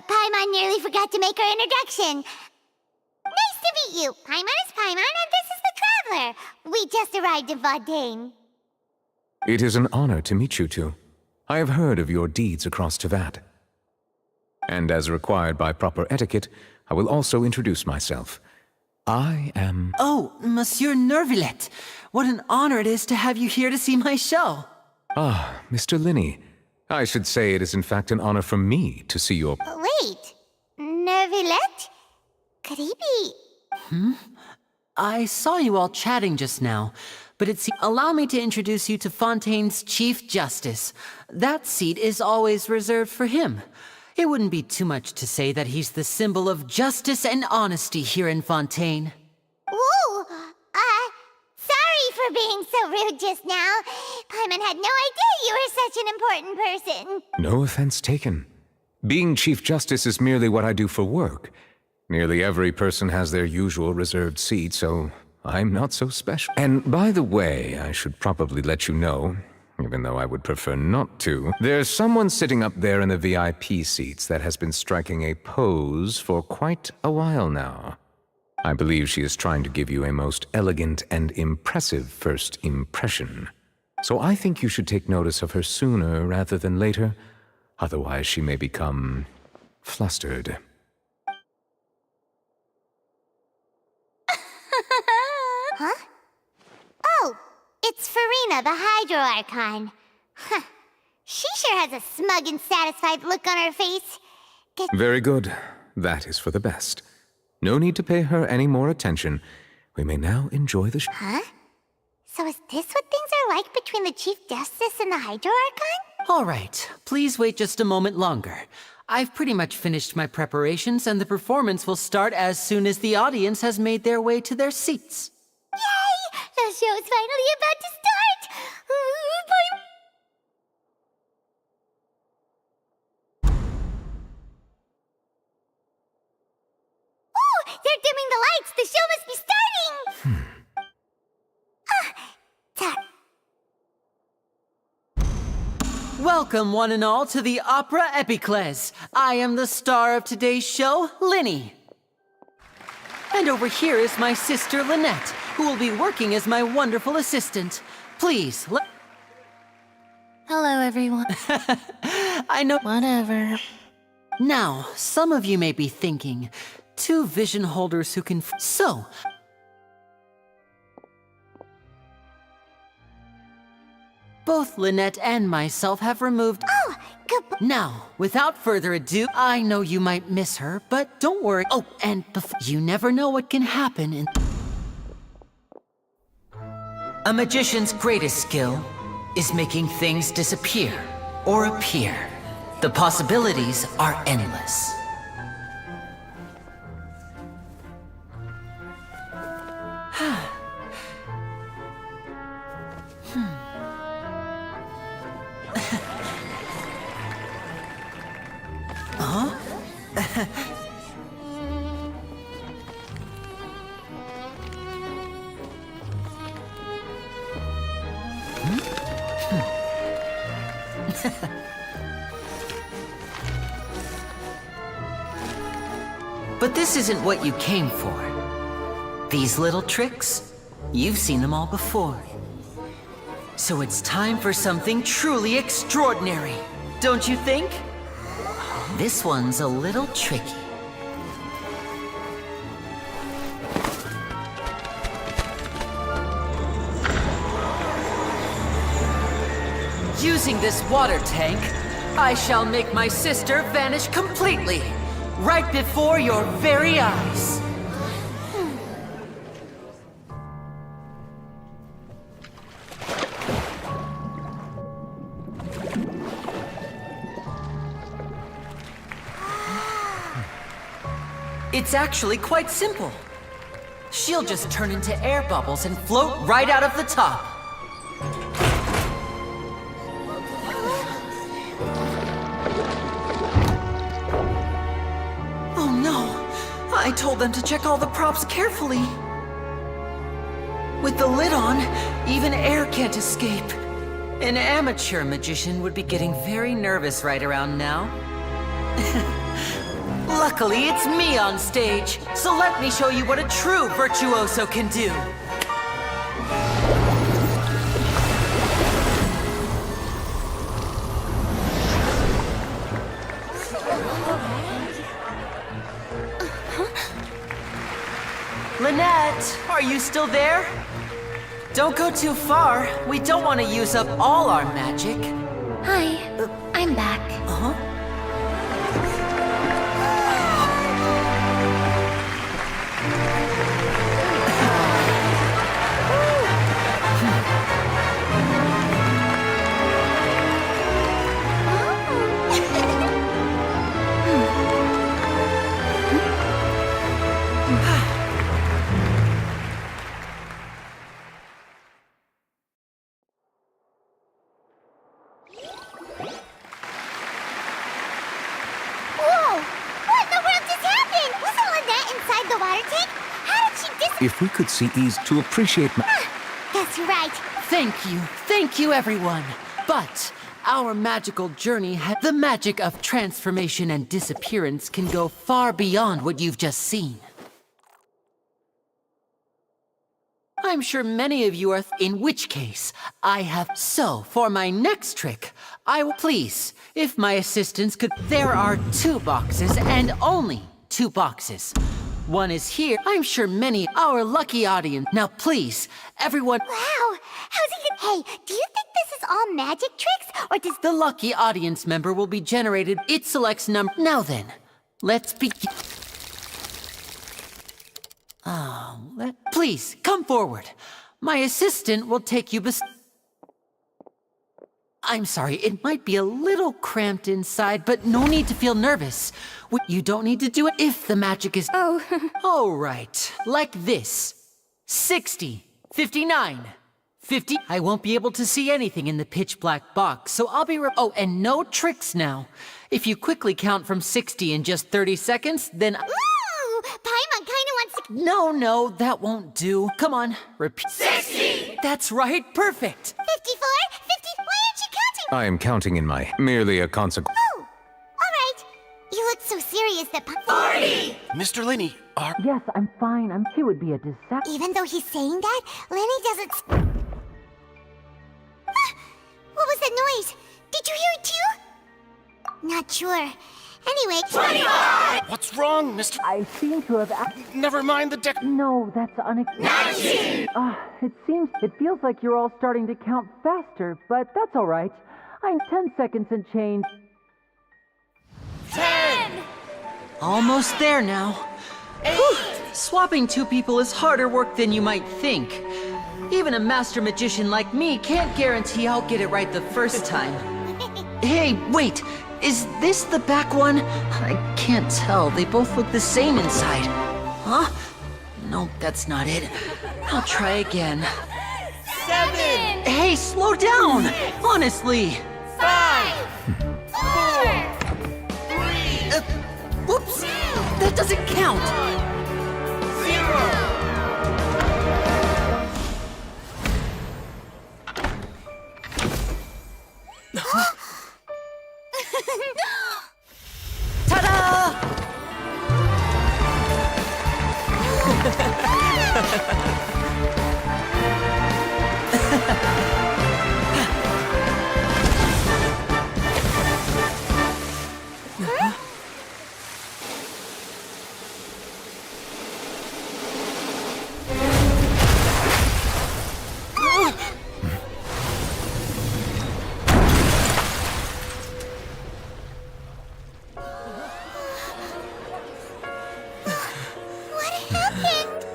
Paimon nearly forgot to make her introduction. Nice to meet you. Paimon is Paimon, and this is the Traveler. We just arrived in Fontaine. It is an honor to meet you two. I have heard of your deeds across Tevat. And as required by proper etiquette, I will also introduce myself. I am... Oh, Monsieur Nervillet. What an honor it is to have you here to see my show. Ah, Mr. Linney. I should say it is in fact an honor for me to see your... Wait, Nervillette? Could he be... I saw you all chatting just now, but allow me to introduce you to Fontaine's Chief Justice. That seat is always reserved for him. It wouldn't be too much to say that he's the symbol of justice and honesty here in Fontaine. Whoa! Sorry for being so rude just now. Paimon had no idea you were such an important person. No offense taken. Being Chief Justice is merely what I do for work. Nearly every person has their usual reserved seat, so I'm not so special. And by the way, I should probably let you know, even though I would prefer not to, there's someone sitting up there in the VIP seats that has been striking a pose for quite a while now. I believe she is trying to give you a most elegant and impressive first impression. So I think you should take notice of her sooner rather than later, otherwise she may become flustered. Huh? Oh, it's Farina, the Hydro Archon. Huh. She sure has a smug and satisfied look on her face. Very good. That is for the best. No need to pay her any more attention. We may now enjoy the Huh? So is this what things are like between the Chief Justice and the Hydro Archon? All right, please wait just a moment longer. I've pretty much finished my preparations, and the performance will start as soon as the audience has made their way to their seats. Yay! The show's finally about to start! Oh, they're dimming the lights! The show must be starting! Welcome, one and all, to the Opera Epiclese. I am the star of today's show, Linny. And over here is my sister, Lynette, who will be working as my wonderful assistant. Please, Hello, everyone. I know... Whatever. Now, some of you may be thinking, two vision holders who can... So... Both Lynette and myself have removed... Oh, good... Now, without further ado, I know you might miss her, but don't worry. Oh, and you never know what can happen in... A magician's greatest skill is making things disappear or appear. The possibilities are endless. But this isn't what you came for. These little tricks, you've seen them all before. So it's time for something truly extraordinary, don't you think? This one's a little tricky. Using this water tank, I shall make my sister vanish completely, right before your very eyes. It's actually quite simple. She'll just turn into air bubbles and float right out of the top. Oh no! I told them to check all the props carefully. With the lid on, even air can't escape. An amateur magician would be getting very nervous right around now. Luckily, it's me on stage, so let me show you what a true virtuoso can do. Lynette, are you still there? Don't go too far. We don't want to use up all our magic. Hi, I'm back. Whoa! What in the world just happened? Was all of that inside the water tank? How did she If we could see ease to appreciate my... Guess you're right. Thank you, everyone. But our magical journey the magic of transformation and disappearance can go far beyond what you've just seen. I'm sure many of you are, in which case, I have. So, for my next trick, I will please, if my assistants could. There are 2 boxes and only 2 boxes. One is here. I'm sure many, our lucky audience. Now, please, everyone. Wow! How's he gonna... Hey, do you think this is all magic tricks, or does... The lucky audience member will be generated. It selects number. Now then, let's begin. Please, come forward. My assistant will take you I'm sorry, it might be a little cramped inside, but no need to feel nervous. You don't need to do it if the magic is... Oh. All right, like this. 60, 59, 50... I won't be able to see anything in the pitch black box, so I'll be... Oh, and no tricks now. If you quickly count from 60 in just 30 seconds, then... Ooh! Paimon kinda wants to... No, that won't do. Come on, repeat. 60! That's right, perfect. 54? 50? Why aren't you counting? I am counting in my... merely a consequence. Oh! Alright. You look so serious that... 40! Mr. Linney, are... Yes, I'm fine. He would be a disaster. Even though he's saying that, Lenny doesn't... What was that noise? Did you hear it too? Not sure. Anyway... 25! What's wrong, Mr. I seem to have... Never mind the deck... No, that's unexpected. It feels like you're all starting to count faster, but that's all right. I'm 10 seconds and change. 10! Almost there now. 8! Swapping 2 people is harder work than you might think. Even a master magician like me can't guarantee I'll get it right the first time. Hey, wait! Is this the back one? I can't tell. They both look the same inside. Huh? No, that's not it. I'll try again. 7! Hey, slow down! Honestly! 5! 4! 3! Whoops! That doesn't count! 0! Ta-da! What happened?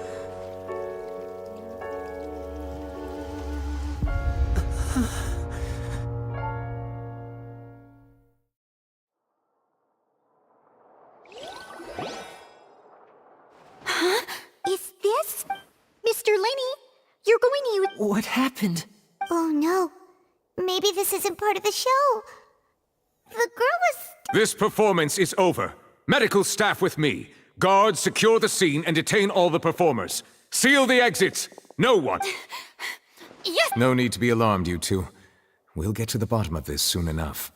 Huh? Is this... Mr. Linney? You're going to... What happened? Oh no. Maybe this isn't part of the show. The girl was... This performance is over. Medical staff with me. Guards, secure the scene and detain all the performers. Seal the exits. No one. Yes! No need to be alarmed, you two. We'll get to the bottom of this soon enough.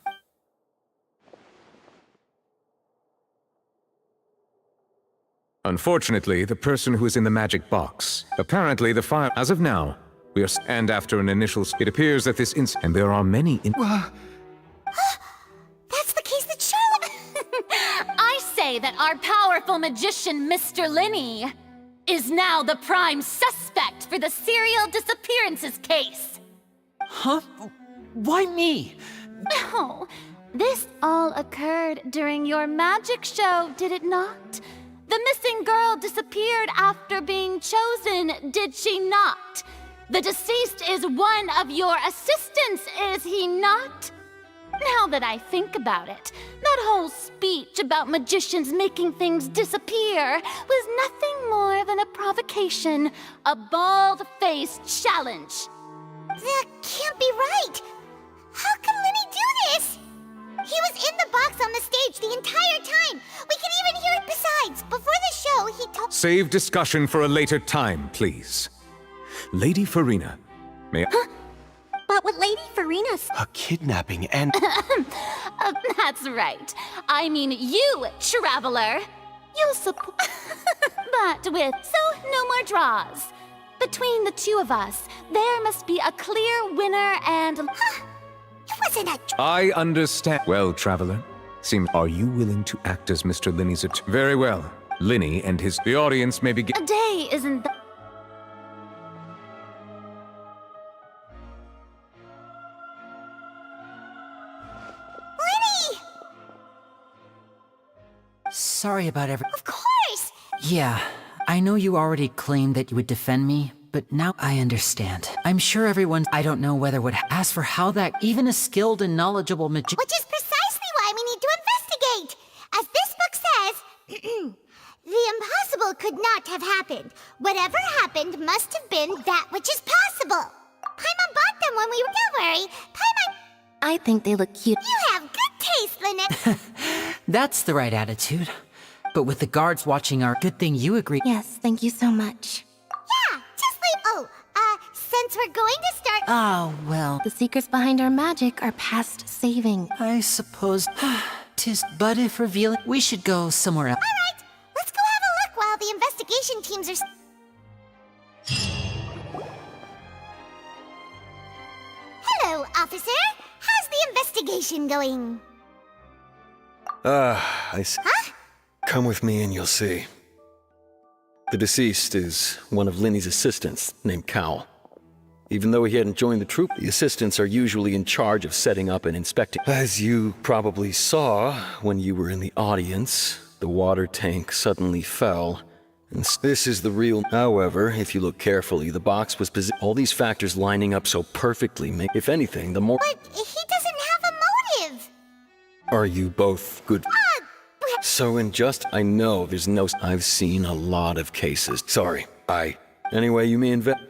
Unfortunately, the person who is in the magic box. Apparently, the fire... As of now, we are... And after an initial... It appears that this and there are many That's the case that Charlotte... I say that our powerful magician, Mr. Linney, is now the prime suspect for the serial disappearances case. Huh? Why me? Oh, this all occurred during your magic show, did it not? The missing girl disappeared after being chosen, did she not? The deceased is one of your assistants, is he not? Now that I think about it, that whole speech about magicians making things disappear was nothing more than a provocation, a bald-faced challenge. That can't be right! How can Lenny do this? He was in the box on the stage the entire time! We could even hear it besides! Before the show, he told— Save discussion for a later time, please. Lady Farina, may I— But with Lady Farina's— A kidnapping and— That's right. I mean you, traveler. You'll support— But so no more draws. Between the two of us, there must be a clear winner and— It wasn't a— I understand. Well, traveler, are you willing to act as Mr. Linny's Very well. Linny and the audience may begin— A day isn't the— Lenny! Sorry about everything. Of course! Yeah, I know you already claimed that you would defend me, but now I understand. I'm sure everyone I don't know whether would ask for how that even a skilled and knowledgeable magician— Which is precisely why we need to investigate! As this book says, the impossible could not have happened. Whatever happened must have been that which is possible. Paimon bought them when we were— Don't worry, Paimon— I think they look cute. You have good taste, Lynette! That's the right attitude. But with the guards watching our— Good thing you agree. Yes, thank you so much. Yeah, just leave— Oh, since we're going to start— Oh, well, The secrets behind our magic are past saving. I suppose 'tis, but if revealing, we should go somewhere else. Alright, let's go have a look while the investigation teams are— Hello, officer! How's the investigation going? I see. Huh? Come with me and you'll see. The deceased is one of Linny's assistants, named Cal. Even though he hadn't joined the troop, the assistants are usually in charge of setting up and inspecting. As you probably saw when you were in the audience, the water tank suddenly fell. And this is the real— However, if you look carefully, the box was all these factors lining up so perfectly make— If anything, the more— But he doesn't have a motive! Are you both good— So I know there's no— I've seen a lot of cases. Sorry, Anyway, you may invest—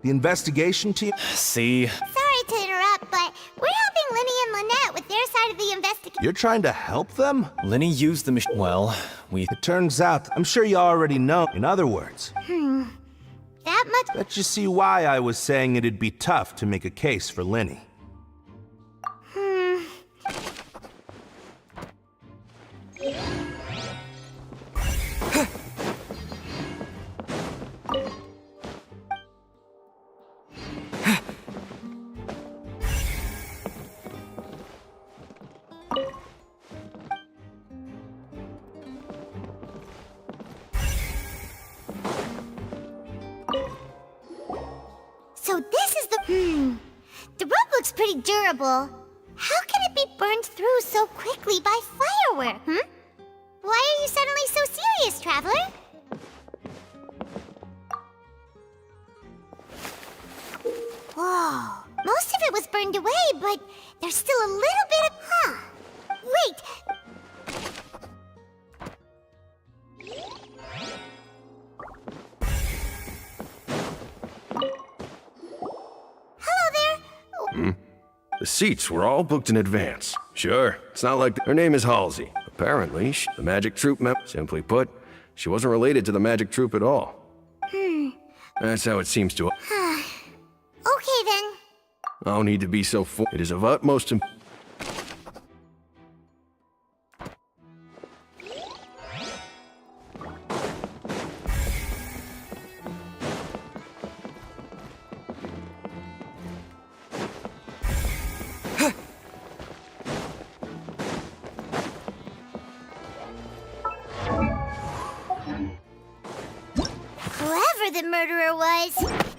The investigation team? See? Sorry to interrupt, but we're helping Lenny and Lynette with their side of the investigation. You're trying to help them? Lenny used the machine. Well, It turns out, I'm sure you already know. In other words, That much— that you see why I was saying it'd be tough to make a case for Lenny. So this is the— The rope looks pretty durable. How can it be burned through so quickly by firework, Why are you suddenly so serious, traveler? Whoa, most of it was burned away, but there's still a little bit of— Wait! Hello there! The seats were all booked in advance. Sure, it's not like her name is Halsey. Apparently, the magic troupe member. Simply put, she wasn't related to the magic troupe at all. That's how it seems to. Okay then. No need to be so full. It is of utmost importance. the murderer was?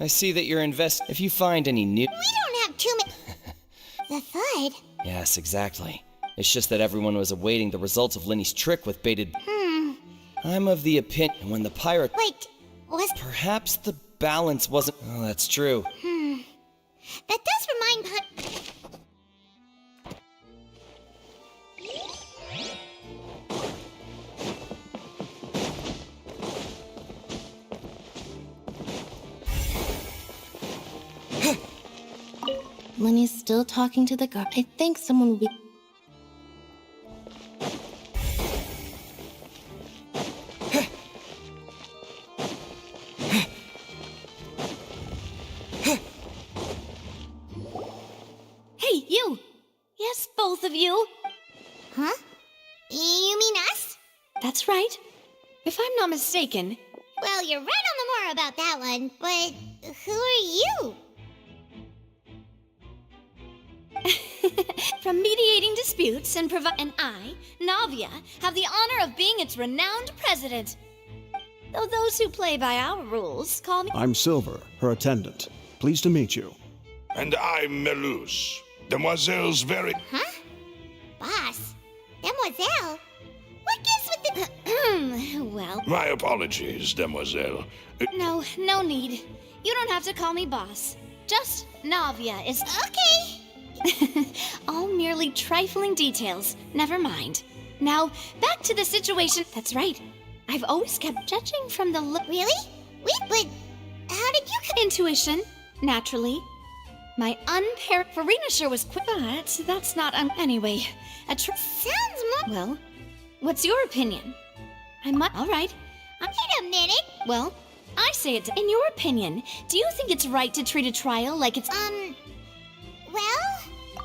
I see that you're If you find any new... We don't have too many... The Thud? Yes, exactly. It's just that everyone was awaiting the results of Lenny's trick with baited... I'm of the opinion when the pirate... Wait, was... Perhaps the balance wasn't... Oh, that's true. That does remind... Lenny's still talking to the guard. I think someone will be... Hey, you! Yes, both of you. Huh? You mean us? That's right. If I'm not mistaken. Well, you're right on the more about that one, but who are you? From mediating disputes and I, Navia, have the honor of being its renowned president. Though those who play by our rules call me... I'm Silver, her attendant. Pleased to meet you. And I'm Melus, Demoiselle's very... Huh? Boss? Demoiselle? What gives with the... Well... My apologies, Demoiselle. No need. You don't have to call me boss. Just Navia is... Okay. All merely trifling details. Never mind. Now, back to the situation. That's right. I've always kept judging from the Really? Wait, but how did you... Intuition, naturally. My Farina sure was quick, but that's not... Anyway, Sounds more... Well, what's your opinion? All right. Wait a minute. Well, I say it. In your opinion, do you think it's right to treat a trial like it's... Well...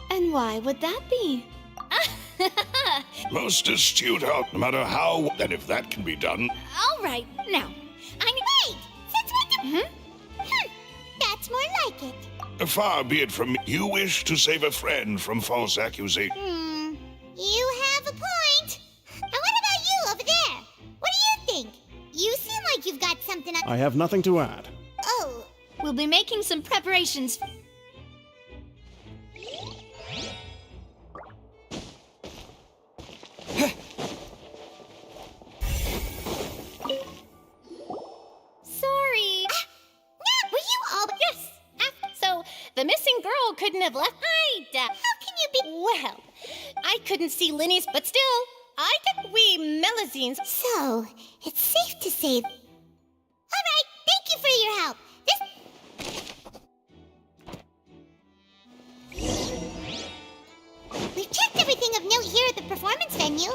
And why would that be? Most astute, no matter how, and if that can be done. All right, now, Wait! Since we... That's more like it. Far be it from me. You wish to save a friend from false accusation. You have a point. And what about you over there? What do you think? You seem like you've got something... I have nothing to add. Oh. We'll be making some preparations. Sorry. Were you all... Yes. So, the missing girl couldn't have left... How can you be... Well, I couldn't see Lenny's, but still, I think we Melazines... So, it's safe to say... All right, thank you for your help. We've checked everything of note here at the performance venue.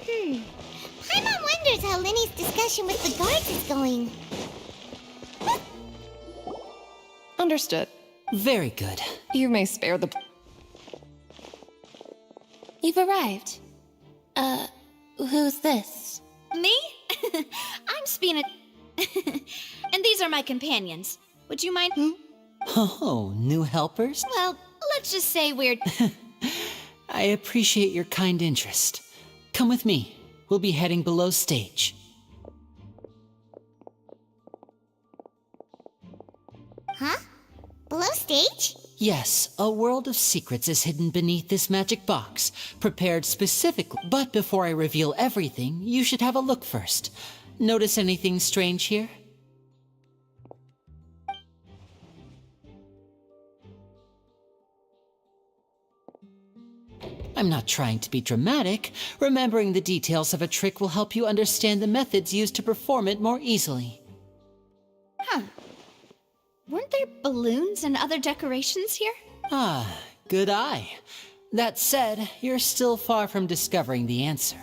Paimon wonders how Lenny's discussion with the guards is going. Understood. Very good. You may spare the... You've arrived. Who's this? Me? I'm Spina. And these are my companions. Would you mind? Oh, new helpers? Well, let's just say we're... I appreciate your kind interest. Come with me. We'll be heading below stage. Huh? Below stage? Yes, a world of secrets is hidden beneath this magic box, prepared specifically. But before I reveal everything, you should have a look first. Notice anything strange here? I'm not trying to be dramatic. Remembering the details of a trick will help you understand the methods used to perform it more easily. Huh. Weren't there balloons and other decorations here? Ah, good eye. That said, you're still far from discovering the answer.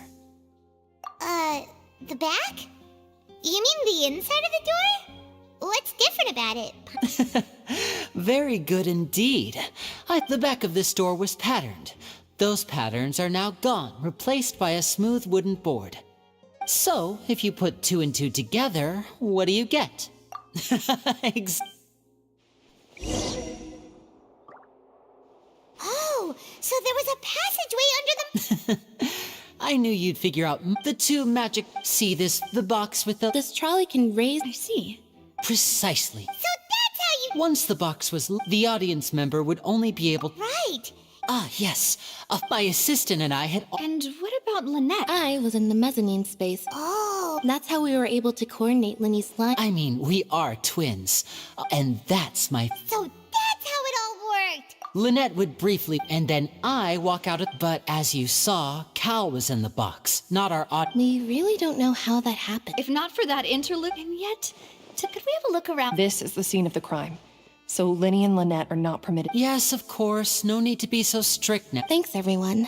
The back? You mean the inside of the door? What's different about it? Very good indeed. The back of this door was patterned. Those patterns are now gone, replaced by a smooth wooden board. So, if you put 2 and 2 together, what do you get? Oh, so there was a passageway under the... I knew you'd figure out the 2 magic... See the box with the... This trolley can raise... I see. Precisely. So that's how you... Once the box was... The audience member would only be able... Right. Ah, yes. My assistant and I had... And what about Lynette? I was in the mezzanine space. Oh. That's how we were able to coordinate Linny's line. I mean, we are twins. And that's my... So that's how it all worked. Lynette would briefly, and then I walk out of... But as you saw, Cal was in the box, not our We really don't know how that happened. If not for that interlude, and yet... could we have a look around? This is the scene of the crime. So Linny and Lynette are not permitted. Yes, of course. No need to be so strict now. Thanks, everyone.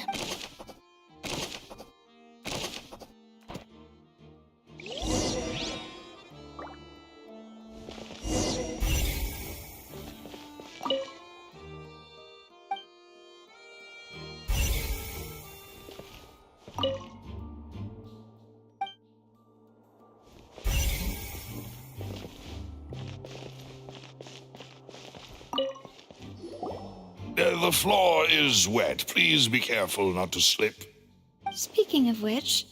The floor is wet. Please be careful not to slip. Speaking of which,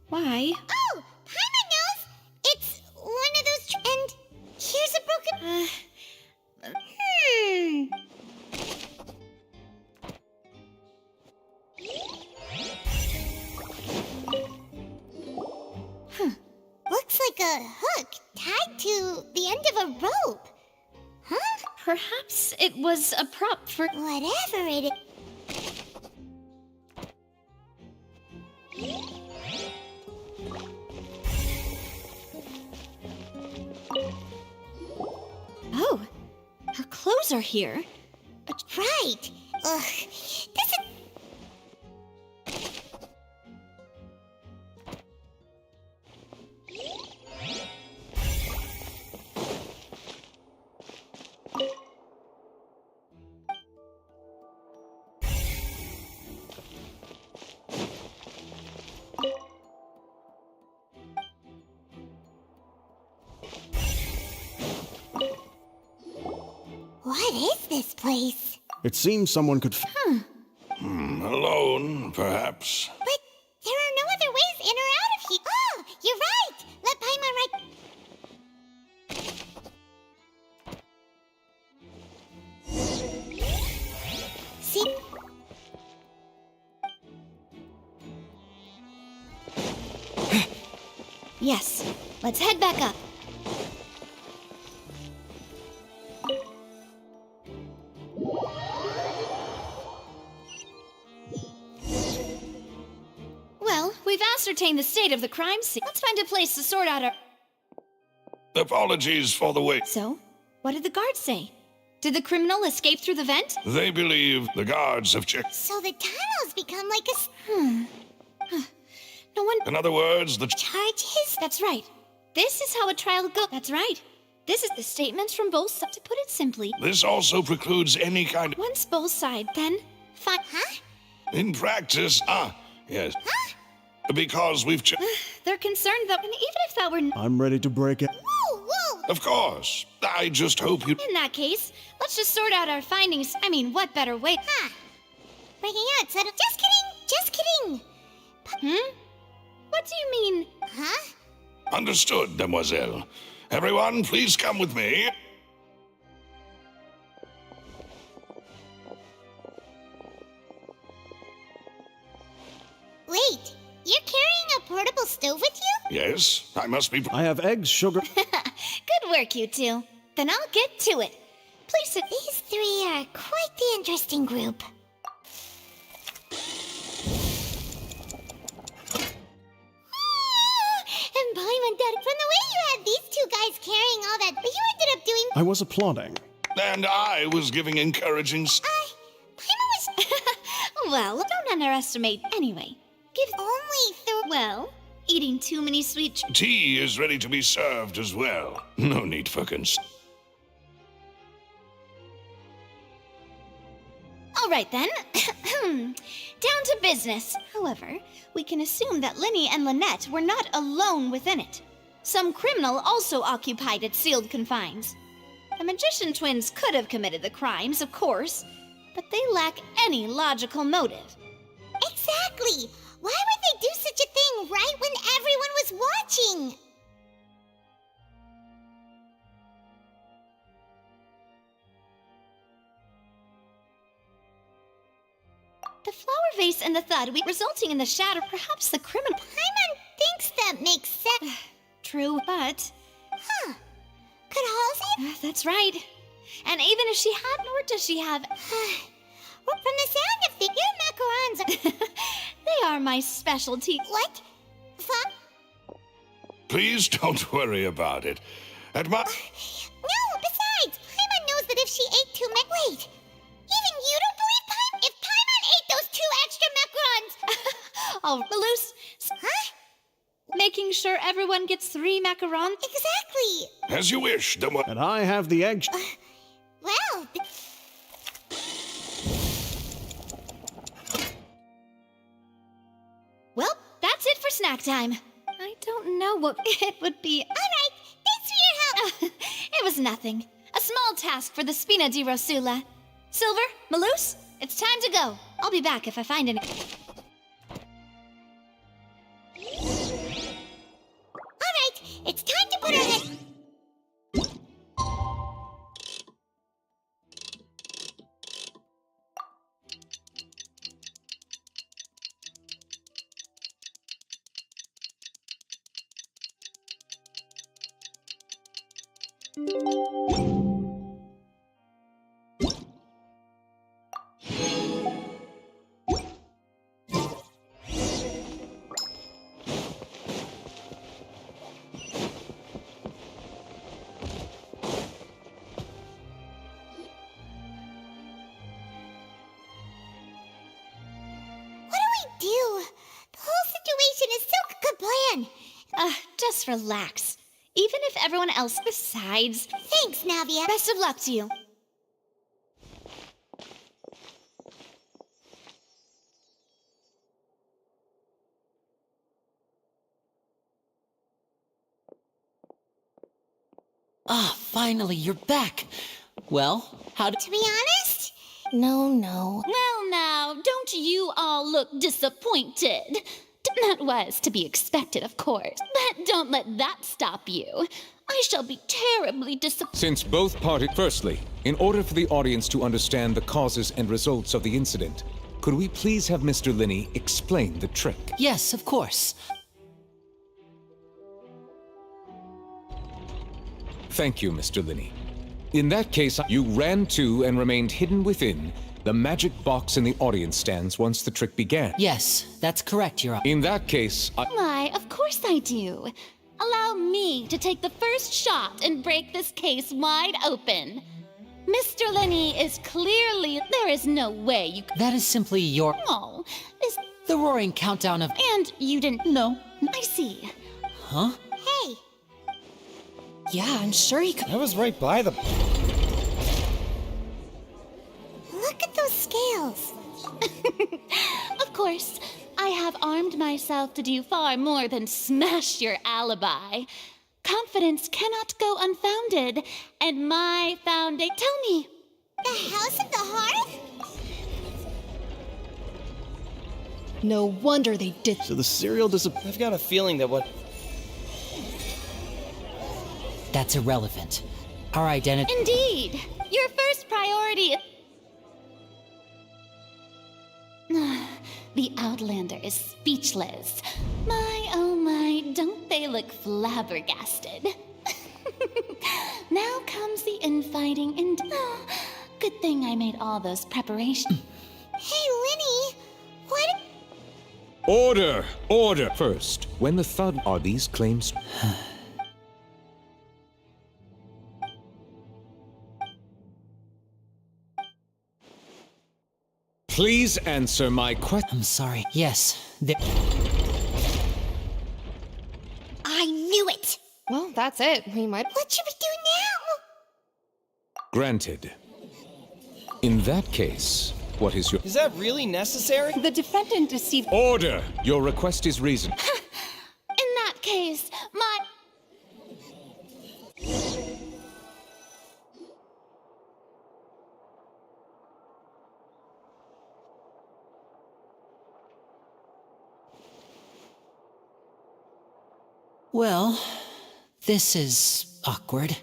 why? Oh, Paimon knows! It's one of those... And here's a broken... Looks like a hook tied to the end of a rope. Huh? Perhaps it was a prop for... Whatever it is... Oh, her clothes are here. Right. Ugh, this is... What is this place? It seems someone could... Alone, perhaps. But there are no other ways in or out of here. Oh, you're right. Let Paimon See? Yes, let's head back up. Well, we've ascertained the state of the crime scene. Let's find a place to sort out our... Apologies for the wait. So, what did the guards say? Did the criminal escape through the vent? They believe the guards have checked. So the tunnels become like a... No one... In other words, the Charges? That's right. This is how a trial goes. That's right. This is the statements from both sides. To put it simply, This also precludes any kind of... once both sides, then... Fine. Huh? In practice, yes. Because we've checked... They're concerned that... And even if that were... I'm ready to break it. Whoa, whoa! Of course. I just hope you... In that case, let's just sort out our findings. I mean, what better way? Huh. Breaking out, so... Just kidding! Just kidding! What do you mean? Huh? Understood, demoiselle. Everyone, please come with me. Wait, you're carrying a portable stove with you? Yes, I must be... I have eggs, sugar... Good work, you two. Then I'll get to it. Please sit. These three are quite the interesting group. bad, but you ended up doing... I was applauding. And I was giving encouraging... Paimon was... Well, don't underestimate. Anyway, give only through... Well, eating too many sweet... Tea is ready to be served as well. No need for All right, then. Down to business. However, we can assume that Linny and Lynette were not alone within it. Some criminal also occupied its sealed confines. The magician twins could have committed the crimes, of course, but they lack any logical motive. Exactly! Why would they do such a thing right when everyone was watching? The flower vase and the thud resulting in the shatter, perhaps the criminal... Paimon thinks that makes sense. True, but... Huh. Could Halsey? That's right. And even if she had, nor does she have... Well, from the sound of figure, macarons are... They are my specialty. What? Fun? Please don't worry about it. At my... No, besides, Paimon knows that if she ate too many... Wait, even you don't believe Paimon? If Paimon ate those 2 extra macarons... Oh, Loose. Huh? Making sure everyone gets 3 macarons? Exactly. As you wish, And I have the egg... Well... Well, that's it for snack time. I don't know what it would be. All right, thanks for your help. It was nothing. A small task for the Spina di Rosula. Silver, Maloose, it's time to go. I'll be back if I find any. All right, it's time to put our head... Just relax. Even if everyone else besides... Thanks, Navia. Best of luck to you. Ah, finally, you're back. Well, how did... To be honest? No. Well, now, don't you all look disappointed? That was to be expected, of course. But don't let that stop you. I shall be terribly disappointed. Since both parties... Firstly, in order for the audience to understand the causes and results of the incident, could we please have Mr. Linney explain the trick? Yes, of course. Thank you, Mr. Linney. In that case, you ran to and remained hidden within the magic box in the audience stands once the trick began. Yes, that's correct, Your Honor. In that case, Why, of course I do. Allow me to take the first shot and break this case wide open. Mr. Linney is clearly... There is no way you... That is simply your... Oh, The roaring countdown of... And you didn't... No. I see. Huh? Hey. Yeah, I'm sure he could... I was right by the... Look at those scales. Of course, I have armed myself to do far more than smash your alibi. Confidence cannot go unfounded, and my foundation... Tell me. The House of the Hearth? No wonder they did... So the cereal I've got a feeling that what... That's irrelevant. Our identity... Indeed. Your first priority... The Outlander is speechless. My, oh my, don't they look flabbergasted? Now comes the infighting and... Oh, good thing I made all those preparations. Hey, Linny, what... Order! Order! First, when the thud are these claims... Please answer my question. I'm sorry. Yes, I knew it! Well, that's it. We might. What should we do Granted. In that case, what is your... Is that really necessary? The defendant deceived. Order! Your request is reasonable. In that case, my. Well, this is awkward.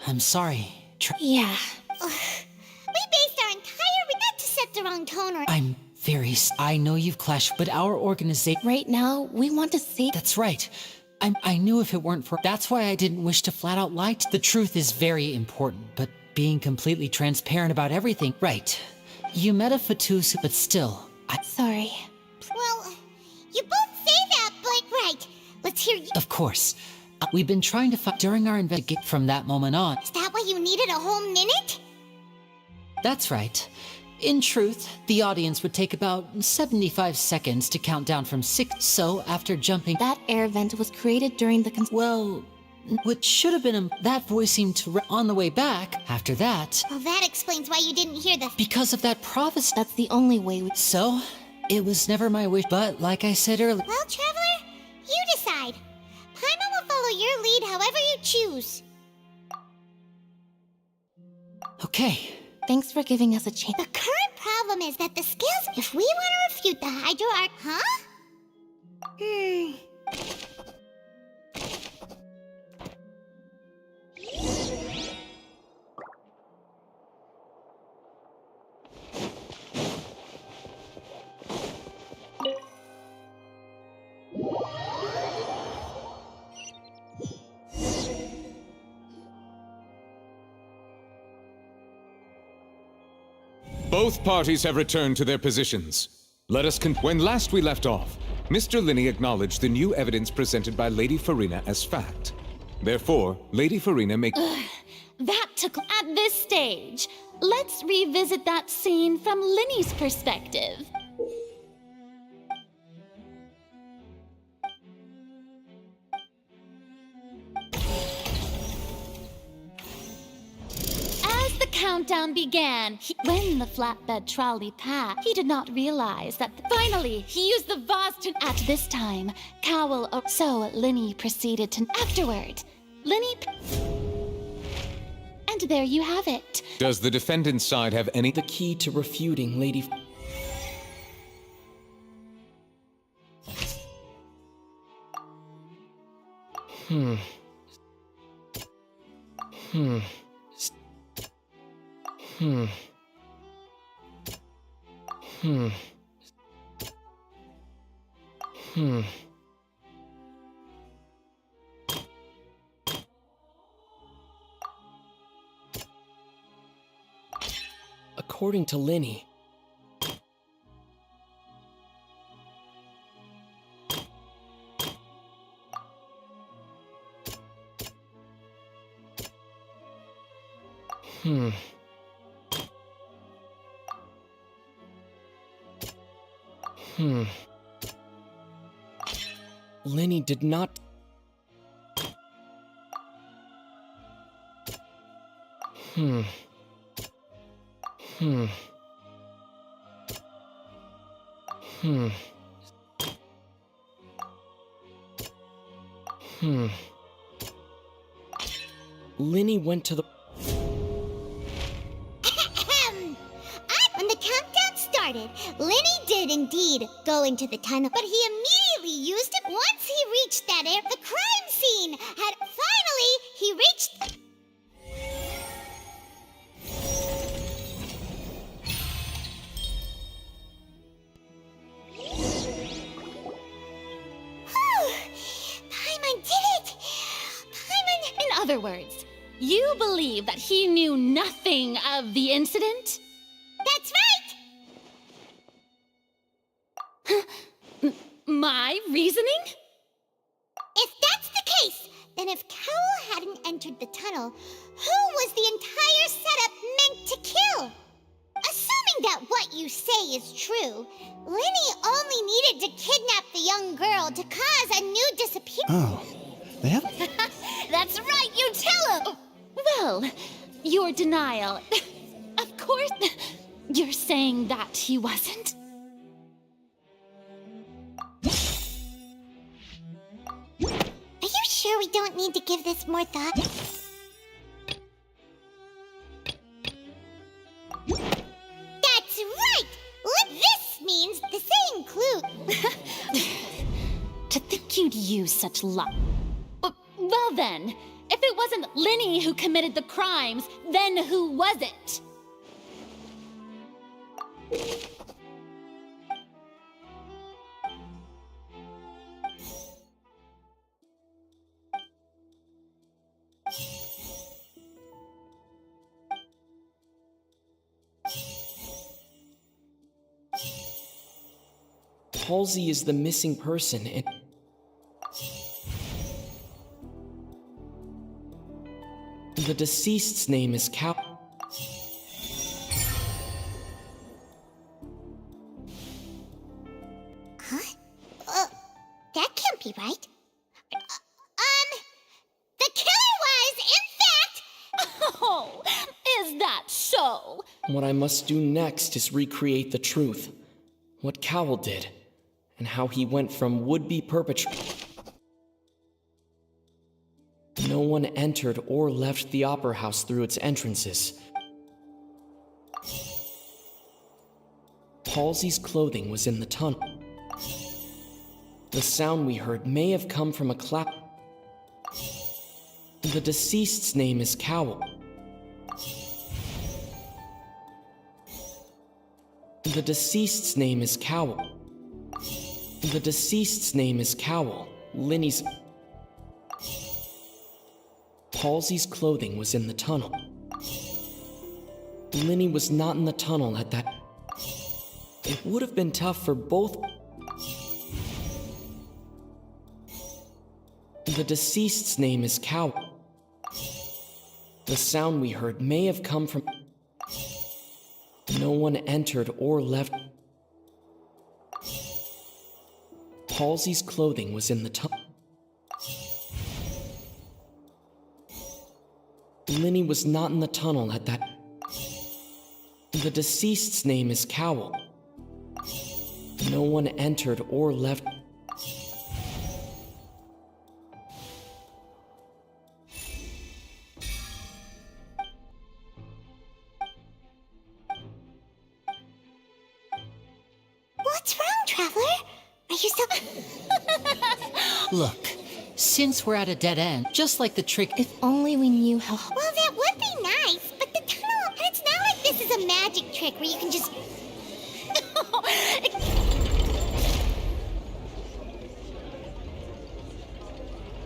I'm sorry. Yeah. We based our entire not to set the wrong tone or. I'm very. I know you've clashed, but our organization. Right now, we want to see. That's right. I knew if it weren't for. That's why I didn't wish to flat out lie. The truth is very important, but being completely transparent about everything. Right. You met a Fatusu, but still. Sorry. Well, you both say that, but right. Let's hear you. Of course. We've been trying to find during our investigation from that moment on. Is that why you needed a whole minute? That's right. In truth, the audience would take about 75 seconds to count down from 6. So, after jumping... That air vent was created during the... Well, what should have been that voice seemed to... On the way back, after that... Well, that explains why you didn't hear the... Because of that prophecy. That's the only way we... So, it was never my wish, but like I said earlier... Well, Traveler, you decide. Paimon will follow your lead however you choose. Okay. Thanks for giving us a chance. The current problem is that the scales... If we want to refute the Hydro Arc... Huh? Both parties have returned to their positions. Let us when last we left off, Mr. Linney acknowledged the new evidence presented by Lady Farina as fact. Therefore, Lady Farina may... That took at this stage. Let's revisit that scene from Linny's perspective. As the countdown began, when the flatbed trolley passed, he did not realize that finally he used the vase to... At this time, Cowl... So Linny proceeded to... Afterward, Linny... And there you have it. Does the defendant's side have any... The key to refuting Lady... Hmm. Hmm. Hmm. Hmm. Hmm. According to Linny, Linny did not... Hmm. Linny went to the... When the countdown started, Linny did indeed go into the tunnel, but he immediately used it. Once he reached that area, the crime scene had finally, he reached... Paimon did it! Paimon... In other words, you believe that he knew nothing of the incident? That's right! My reasoning? If that's the case, then if Cowl hadn't entered the tunnel, who was the entire setup meant to kill? Assuming that what you say is true. Linny only needed to kidnap the young girl to cause a new disappearance. Oh, they have... That's right, you tell him! Well, your denial. Of course, you're saying that he wasn't. Are you sure we don't need to give this more thought? That's right! This means the same clue. To think you'd use such luck. Well then, if it wasn't Linny who committed the crimes, then who was it? Halsey is the missing person, and... The deceased's name is Cal... Huh? That can't be right. The killer was, in fact... Oh, is that so? What I must do next is recreate the truth. What Cowell did, and how he went from would-be perpetrator... No one entered or left the Opera House through its entrances. Halsey's clothing was in the tunnel. The sound we heard may have come from a clap. The deceased's name is Cowell. The deceased's name is Cowell. The deceased's name is Cowell. Linny's... Halsey's clothing was in the tunnel. Linny was not in the tunnel at that... It would have been tough for both... The deceased's name is Cowell. The sound we heard may have come from... No one entered or left... Halsey's clothing was in the tunnel. Linny was not in the tunnel at that... The deceased's name is Cowell. No one entered or left... What's wrong, Traveler? Are you still... Look, since we're at a dead end, just like the trick... If only we knew how... Well, that would be nice, but the tunnel... And it's not like this is a magic trick where you can just...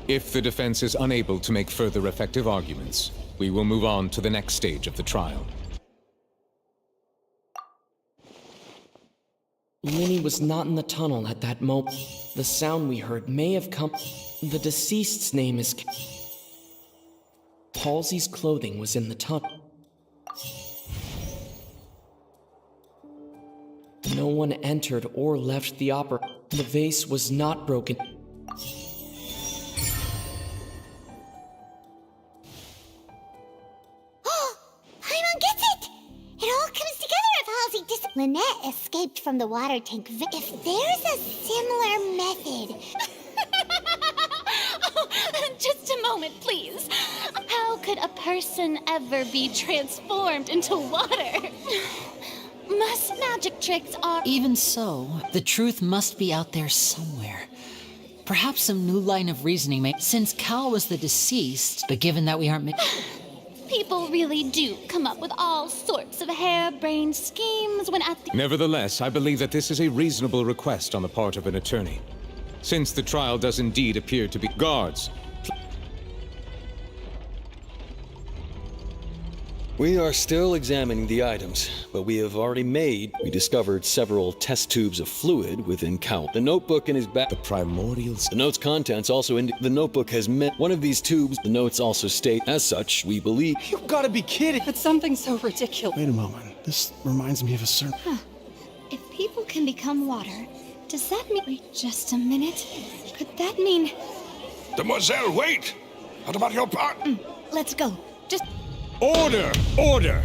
If the defense is unable to make further effective arguments, we will move on to the next stage of the trial. Linny was not in the tunnel at that moment. The sound we heard may have come... The deceased's name is... Halsey's clothing was in the tunnel. No one entered or left the opera. The vase was not broken. Paimon gets it! It all comes together if Halsey Lynette escaped from the water tank. If there's a similar method... Just a moment, please. How could a person ever be transformed into water? Most magic tricks are... Even so, the truth must be out there somewhere. Perhaps some new line of reasoning may... Since Cal was the deceased, but given that we aren't... People really do come up with all sorts of harebrained schemes when at the... Nevertheless, I believe that this is a reasonable request on the part of an attorney. Since the trial does indeed appear to be... Guards! We are still examining the items, but we discovered several test tubes of fluid within Cowl. The notebook in his back. The primordials. The note's contents also the notebook has met one of these tubes. The notes also state, as such, we believe. You gotta be kidding! It's something so ridiculous. Wait a moment. This reminds me of a certain... Huh. If people can become water, does that mean... Wait just a minute. Could that mean... Demoiselle, wait! What about your part? Let's go. Just... Order! Order!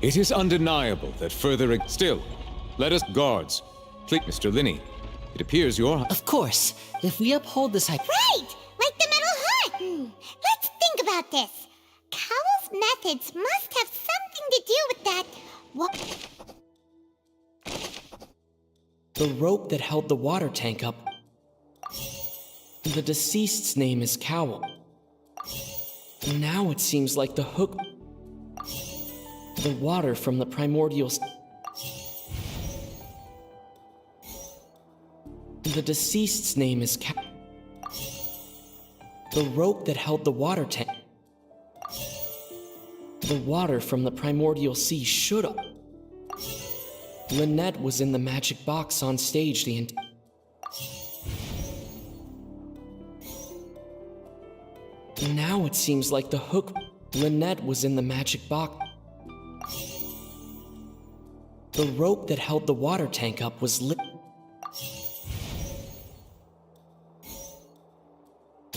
It is undeniable that further... Still, let us... Guards. Please, Mr. Linney. It appears you're... Of course. If we uphold this... Right! Like the metal hut! Let's think about this. Cowell's methods must have something to do with that... What? The rope that held the water tank up. The deceased's name is Cowell. Now it seems like the hook... The water from the primordial... The deceased's name is The rope that held the water tank... The water from the primordial sea should have... Lynette was in the magic box on stage the entire... Now it seems like the hook... Lynette was in the magic box. The rope that held the water tank up was lit...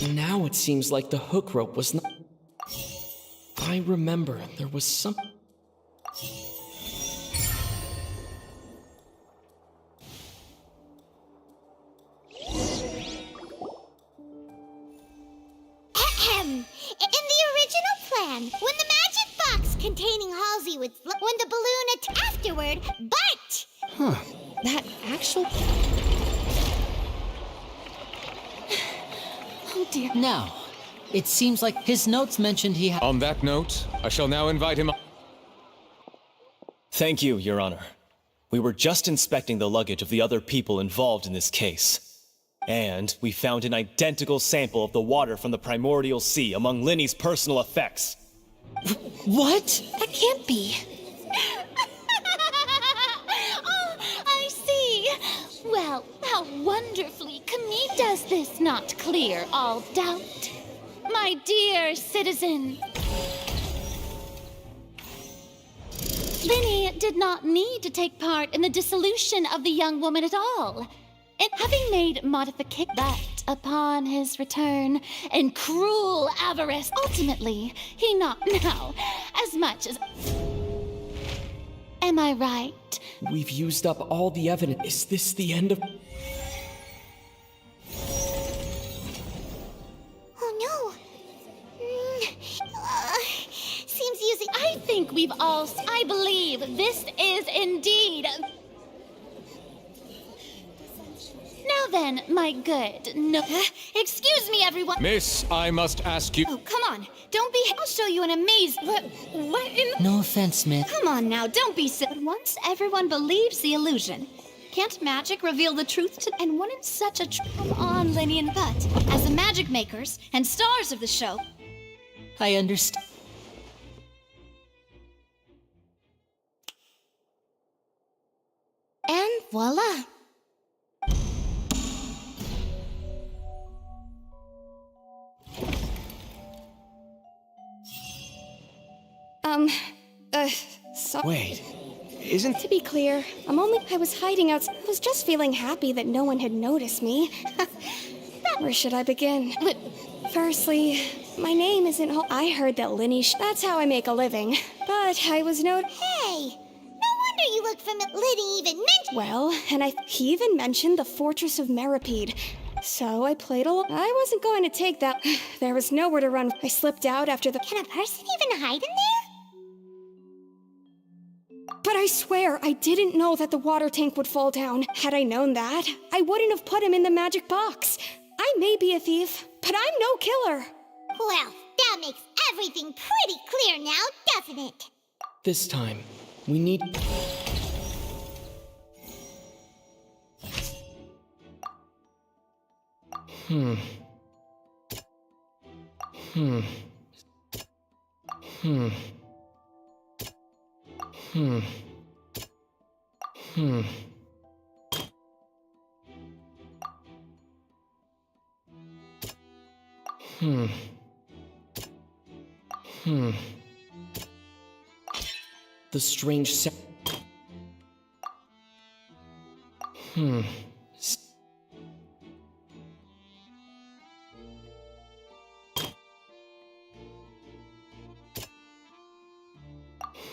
Now it seems like the hook rope was not... I remember there was some... In the original plan, when the magic box containing Halsey would when the balloon afterward, but... Huh. That actual... Oh dear. Now, it seems like his notes mentioned he had... On that note, I shall now invite him... Thank you, Your Honor. We were just inspecting the luggage of the other people involved in this case. And we found an identical sample of the water from the primordial sea among Linny's personal effects. What? That can't be. Oh, I see. Well, how wonderfully Camille does this not clear all doubt. My dear citizen, Linny did not need to take part in the dissolution of the young woman at all. And having made modification, but upon his return in cruel avarice, ultimately, he not now as much as... Am I right? We've used up all the evidence. Is this the end of... Oh no. Seems using... I think we've all... I believe this is indeed... Now then, my good... No... excuse me, everyone! Miss, I must ask you... Oh, come on. Don't be... I'll show you an amazing... What in... No offense, Smith. Come on now, don't be silly. But once everyone believes the illusion, can't magic reveal the truth to... And wouldn't such a... Come on, Linny and Butt. As the magic makers and stars of the show... I understand. And voila. So... Wait, isn't... To be clear, I was hiding out. I was just feeling happy that no one had noticed me. Where should I begin? But firstly, my name isn't I heard that Linny that's how I make a living. But I was Hey! No wonder you look familiar. Liddy even mentioned... Well, and he even mentioned the Fortress of Meripede. So I played along. I wasn't going to take that. There was nowhere to run. I slipped out after the... Can a person even hide in there? But I swear, I didn't know that the water tank would fall down. Had I known that, I wouldn't have put him in the magic box. I may be a thief, but I'm no killer. Well, that makes everything pretty clear now, doesn't it? This time, we need... Hmm. Hmm. Hmm. Hmm. Hmm. The strange sound. Hmm.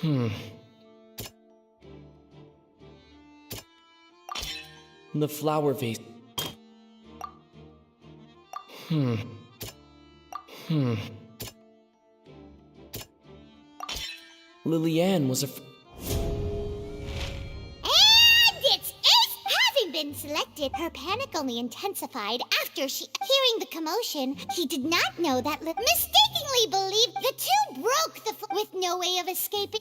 Hmm. The flower vase. Hmm. Hmm. Lillian was a. And it's Ace! Having been selected, her panic only intensified after hearing the commotion. He did not know that mistakenly believed the two broke the with no way of escaping.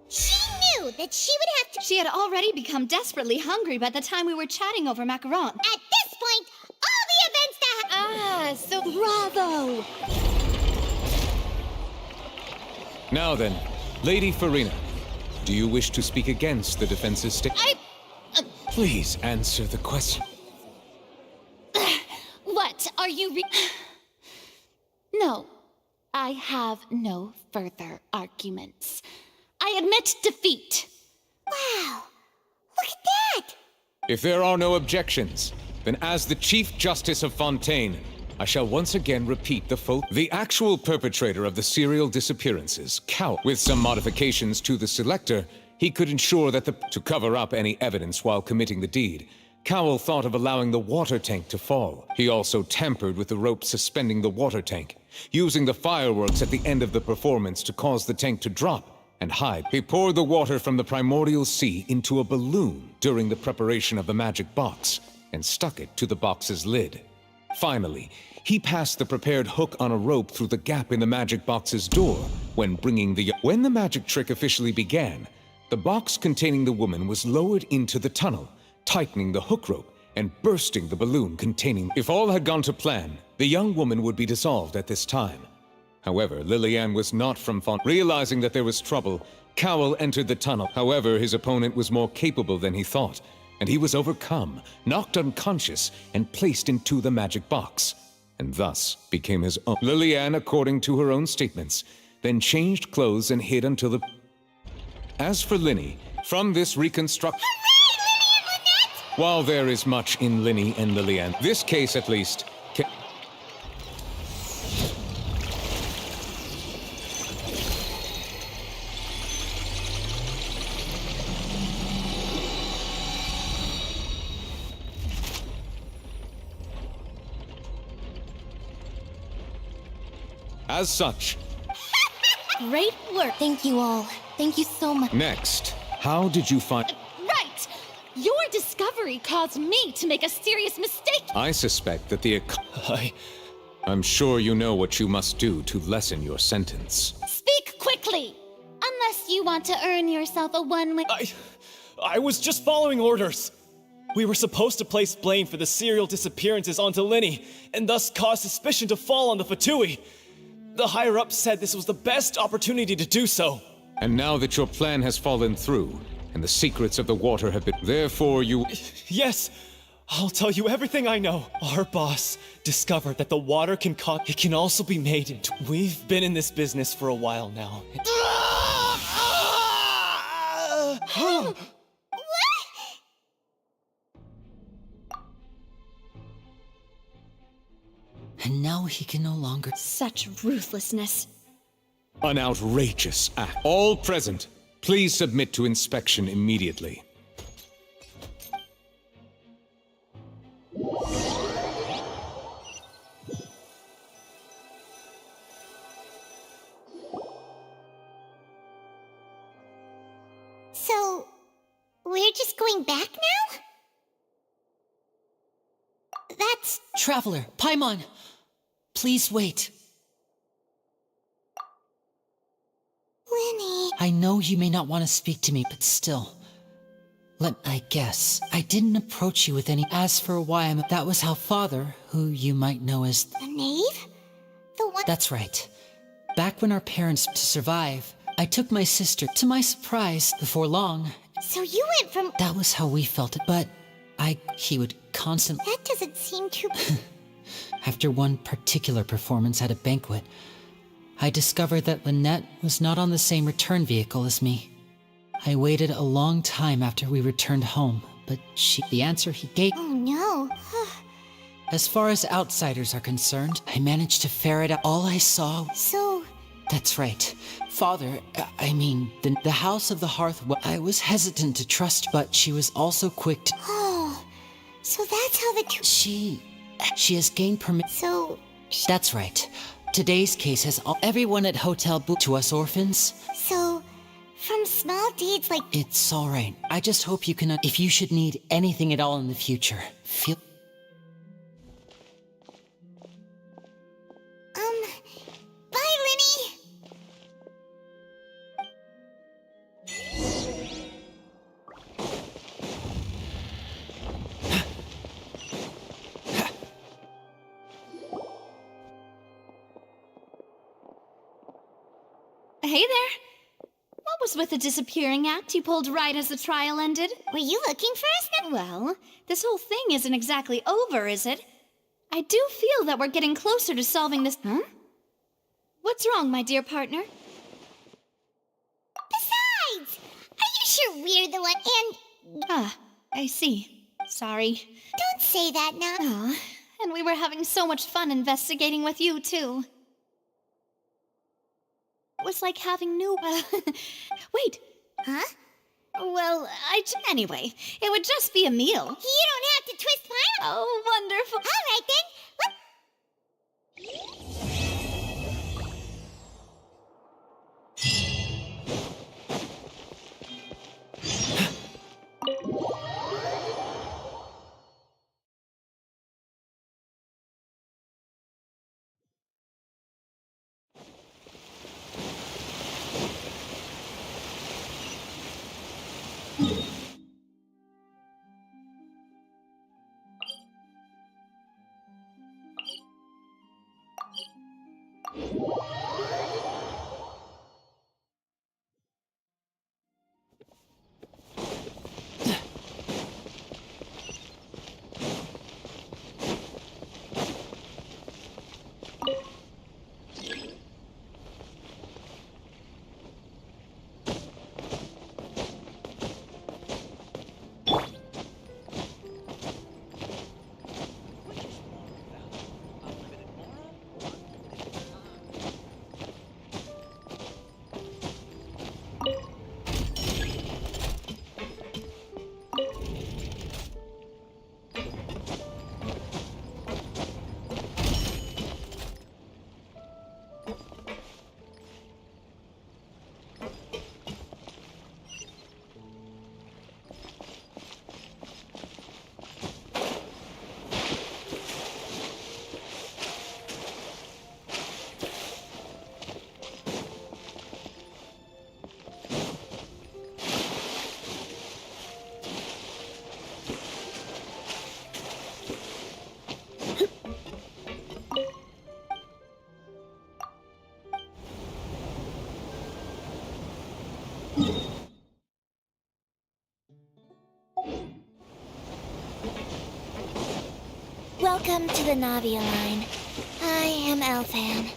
She knew that she would have to. She had already become desperately hungry by the time we were chatting over macaron. At this point, all the events that. So bravo! Now then, Lady Farina, do you wish to speak against the defense's statement? Please answer the question. What are you No, I have no further arguments. I admit defeat. Wow, look at that! If there are no objections, then as the Chief Justice of Fontaine, I shall once again repeat the actual perpetrator of the serial disappearances, Cowell. With some modifications to the selector, he could ensure that to cover up any evidence while committing the deed. Cowell thought of allowing the water tank to fall. He also tampered with the rope suspending the water tank, using the fireworks at the end of the performance to cause the tank to drop and hide. He poured the water from the primordial sea into a balloon during the preparation of the magic box and stuck it to the box's lid. Finally, he passed the prepared hook on a rope through the gap in the magic box's door when the magic trick officially began. The box containing the woman was lowered into the tunnel, tightening the hook rope and bursting the balloon containing. If all had gone to plan, the young woman would be dissolved at this time. However, Lillian was not from Fontaine. Realizing that there was trouble, Cowell entered the tunnel. However, his opponent was more capable than he thought, and he was overcome, knocked unconscious, and placed into the magic box, and thus became his own. Lillian, according to her own statements, then changed clothes and hid until the... As for Linny, from this reconstruction... While there is much in Linny and Lillian, this case at least... As such... Great work. Thank you all. Thank you so much. Next, how did you find... Right! Your discovery caused me to make a serious mistake. I suspect that the... I'm sure you know what you must do to lessen your sentence. Speak quickly! Unless you want to earn yourself a one-way... I was just following orders. We were supposed to place blame for the serial disappearances onto Linny, and thus cause suspicion to fall on the Fatui. The higher-ups said this was the best opportunity to do so. And now that your plan has fallen through, and the secrets of the water have been... Therefore you... Yes, I'll tell you everything I know. Our boss discovered that the water it can also be made into... We've been in this business for a while now. And now he can no longer... Such ruthlessness. An outrageous act. All present, please submit to inspection immediately. So, we're just going back now? That's... Traveler, Paimon, please wait. Linny... I know you may not want to speak to me, but still, I guess. I didn't approach you with any. As for why that was how Father, who you might know as. The knave? The one. That's right. Back when our parents to survive, I took my sister. To my surprise, before long. So you went from. That was how we felt it, but he would constantly. That doesn't seem too. After one particular performance at a banquet, I discovered that Lynette was not on the same return vehicle as me. I waited a long time after we returned home, but the answer he gave. Oh no. As far as outsiders are concerned, I managed to ferret out all I saw. So. That's right. Father, the House of the Hearth, I was hesitant to trust, but she was also quick to. Oh. So that's how the two. She has gained permission. So. That's right. Today's case has everyone at Hotel Boot to us orphans. So. From small deeds like. It's alright. I just hope you can. If you should need anything at all in the future, feel. Bye, Linny! Hey there. What was with the disappearing act you pulled right as the trial ended? Were you looking for us then? Well, this whole thing isn't exactly over, is it? I do feel that we're getting closer to solving this. Huh? What's wrong, my dear partner? Besides, are you sure we're the one and... Ah, I see. Sorry. Don't say that now. Aw, and we were having so much fun investigating with you, too. It was like having new... Wait. Huh? Well, Anyway, it would just be a meal. You don't have to twist my... Oh, wonderful. All right, then. Welcome to the Navia line. I am Elfan.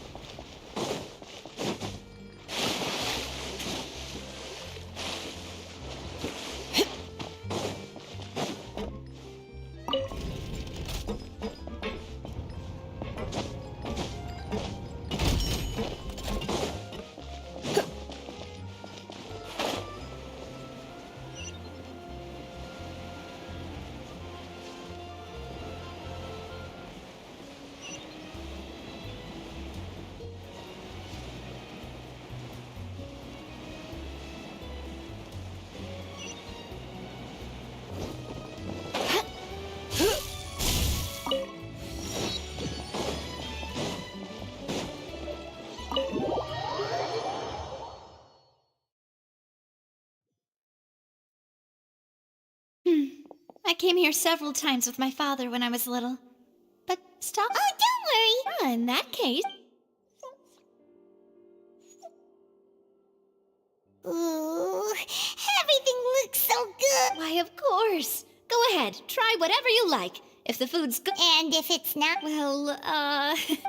came here several times with my father when I was little. But stop. Oh, don't worry. In that case... Ooh, everything looks so good. Why, of course. Go ahead, try whatever you like. If the food's good... And if it's not? Well,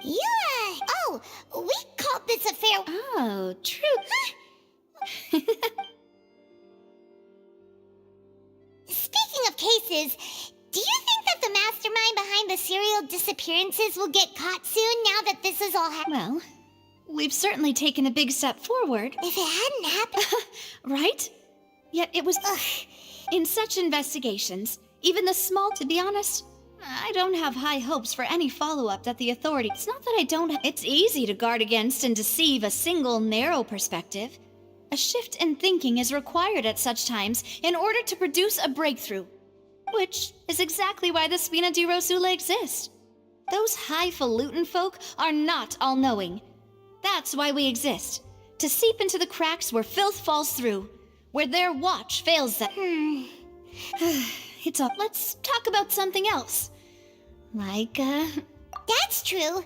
Yeah. Oh, we called this affair... Oh, true. Speaking of cases, do you think that the mastermind behind the serial disappearances will get caught soon now that this is all happening? Well, we've certainly taken a big step forward. If it hadn't happened... Right? Yet it was... In such investigations, even the small... To be honest, I don't have high hopes for any follow-up that the authorities... It's not that I don't... It's easy to guard against and deceive a single narrow perspective. A shift in thinking is required at such times in order to produce a breakthrough. Which is exactly why the Spina di Rosula exists. Those highfalutin folk are not all-knowing. That's why we exist. To seep into the cracks where filth falls through. Where their watch fails them. It's all... Let's talk about something else. Like, That's true.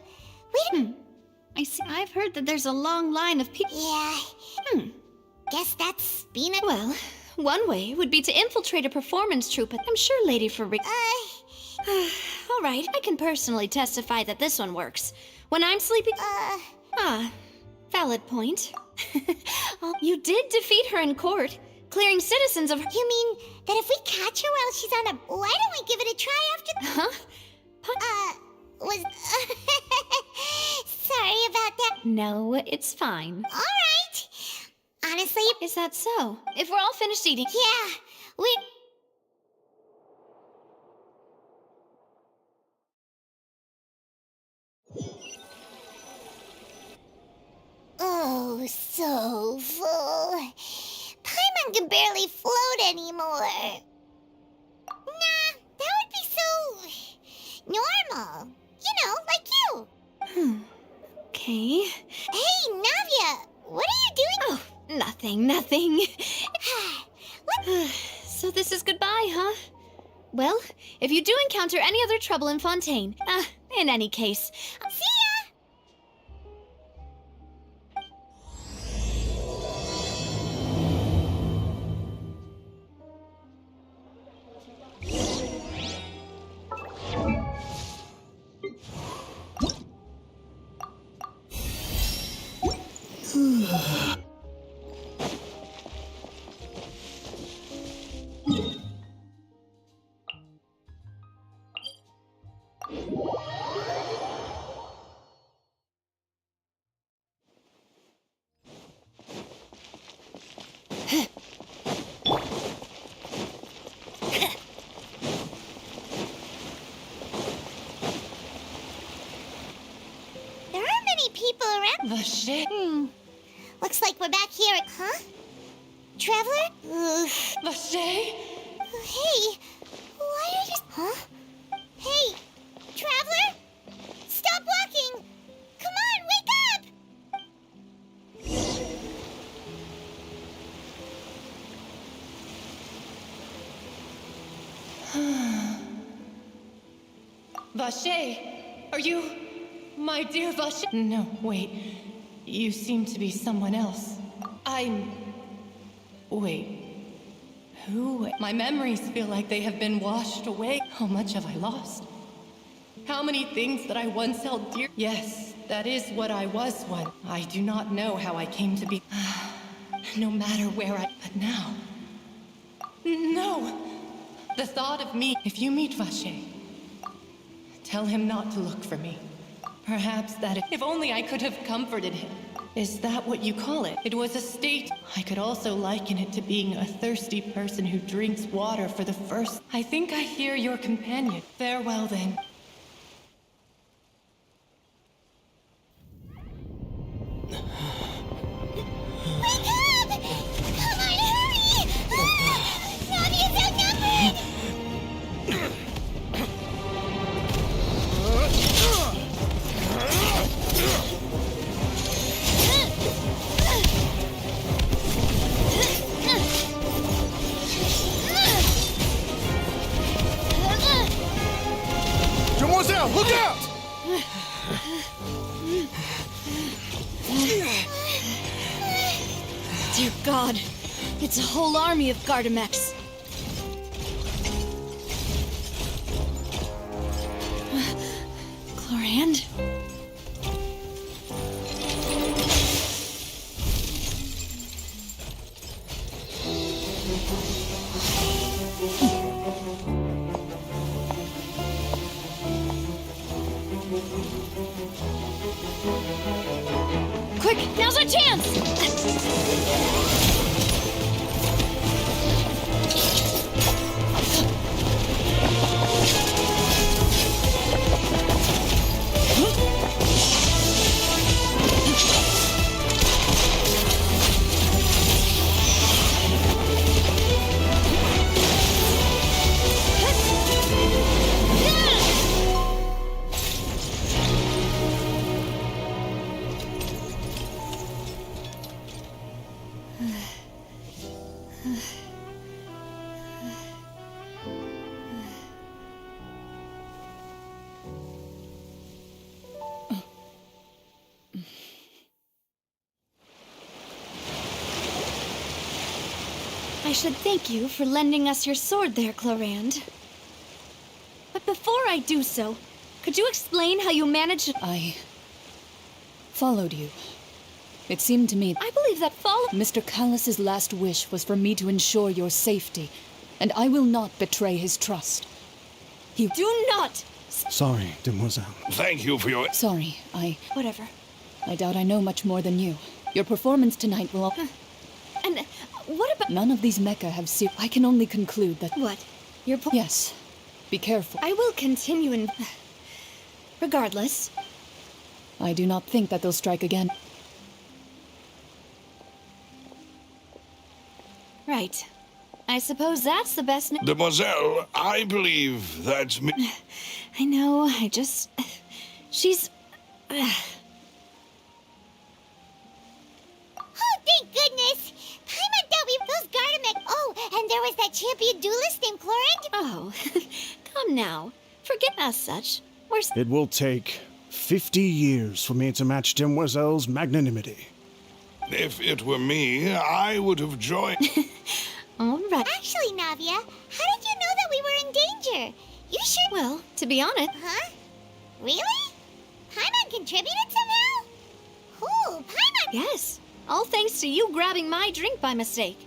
I see. I've heard that there's a long line of people... Yeah. Guess that's Spina... Well, one way would be to infiltrate a performance troupe, but I'm sure Lady Farik... All right, I can personally testify that this one works. When I'm sleeping... valid point. You did defeat her in court, clearing citizens of her... You mean that if we catch her while she's on a... Why don't we give it a try after... Sorry about that. No, it's fine. All right. Honestly... Is that so? If we're all finished eating... Yeah, we... Oh, so full. Paimon can barely float anymore. Nah, that would be so... normal. You know, like you. Okay. Hey, Navia, what are you doing? Oh, nothing. So this is goodbye, huh? Well, if you do encounter any other trouble in Fontaine, in any case... See ya! There aren't many people around. Vache? Looks like we're back here at... Huh? Traveler? Vache? Hey, why are you... Huh? Hey, Traveler? Stop walking! Come on, wake up! Vache, are you... my dear Vache? No, wait. You seem to be someone else. Wait. Who? My memories feel like they have been washed away. How much have I lost? How many things that I once held dear? Yes, that is what I was once. I do not know how I came to be. No matter where I... But now... No! The thought of me... If you meet Vache, tell him not to look for me. Perhaps that if only I could have comforted him. Is that what you call it? It was a state. I could also liken it to being a thirsty person who drinks water for the first... I think I hear your companion. Farewell then. Wake up! Come on, hurry! Navia's outnumbered! Mademoiselle, look out! Dear God, it's a whole army of Gardamex. Chlorand? Quick, now's our chance! I should thank you for lending us your sword there, Chlorand. But before I do so, could you explain how you managed to— I followed you. It seemed to me I believe that Mr. Callus's last wish was for me to ensure your safety, and I will not betray his trust. He— Do not! Sorry, demoiselle. Thank you for your... Sorry, Whatever. I doubt I know much more than you. Your performance tonight will... And what about— None of these mecha have I can only conclude that... What? Your Yes. Be careful. I will continue in... Regardless. I do not think that they'll strike again. Right. I suppose that's the best... Demoiselle, I believe that... I know, I just... She's... Oh, thank goodness! Paimon thought we those Gardamek. Oh, and there was that champion duelist named Chlorand. Oh, come now. Forget as such. It will take 50 years for me to match Demoiselle's magnanimity. If it were me, I would have joined... All right. Actually, Navia, how did you know that we were in danger? You sure... Well, to be honest... Huh? Really? Paimon contributed somehow? Ooh, Paimon... Yes. All thanks to you grabbing my drink by mistake.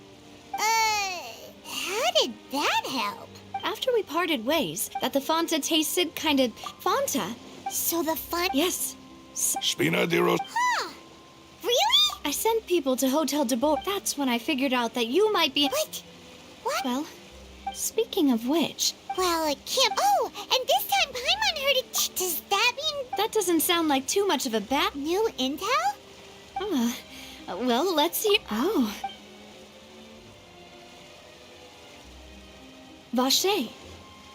How did that help? After we parted ways, that the Fanta tasted kind of... Fanta? So the fun... Yes. Spina di Ros... Huh. Really? I sent people to Hotel de Boer. That's when I figured out that you might be... What? What? Well, speaking of which... Well, it can't... Oh, and this time Paimon heard it... Does that mean... That doesn't sound like too much of a bat... New intel? Well, let's see... Oh. Vache.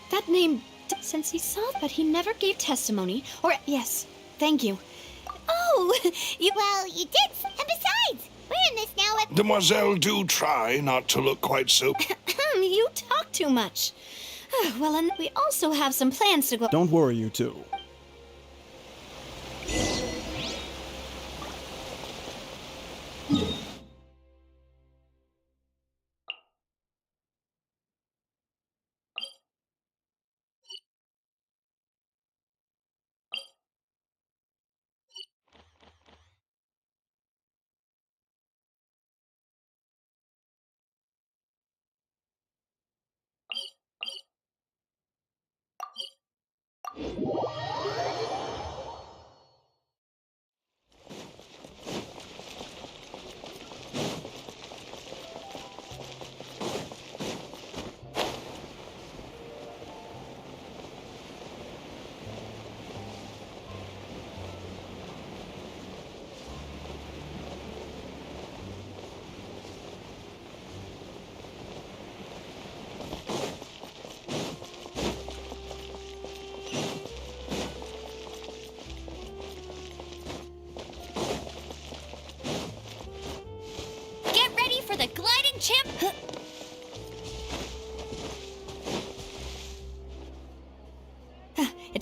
That name... Since he saw... But he never gave testimony, or... Yes, thank you. Oh, you... Well, you did. And besides, we're in this now with... Demoiselle, do try not to look quite so... You talk too much. Well, and we also have some plans to go... Don't worry, you two.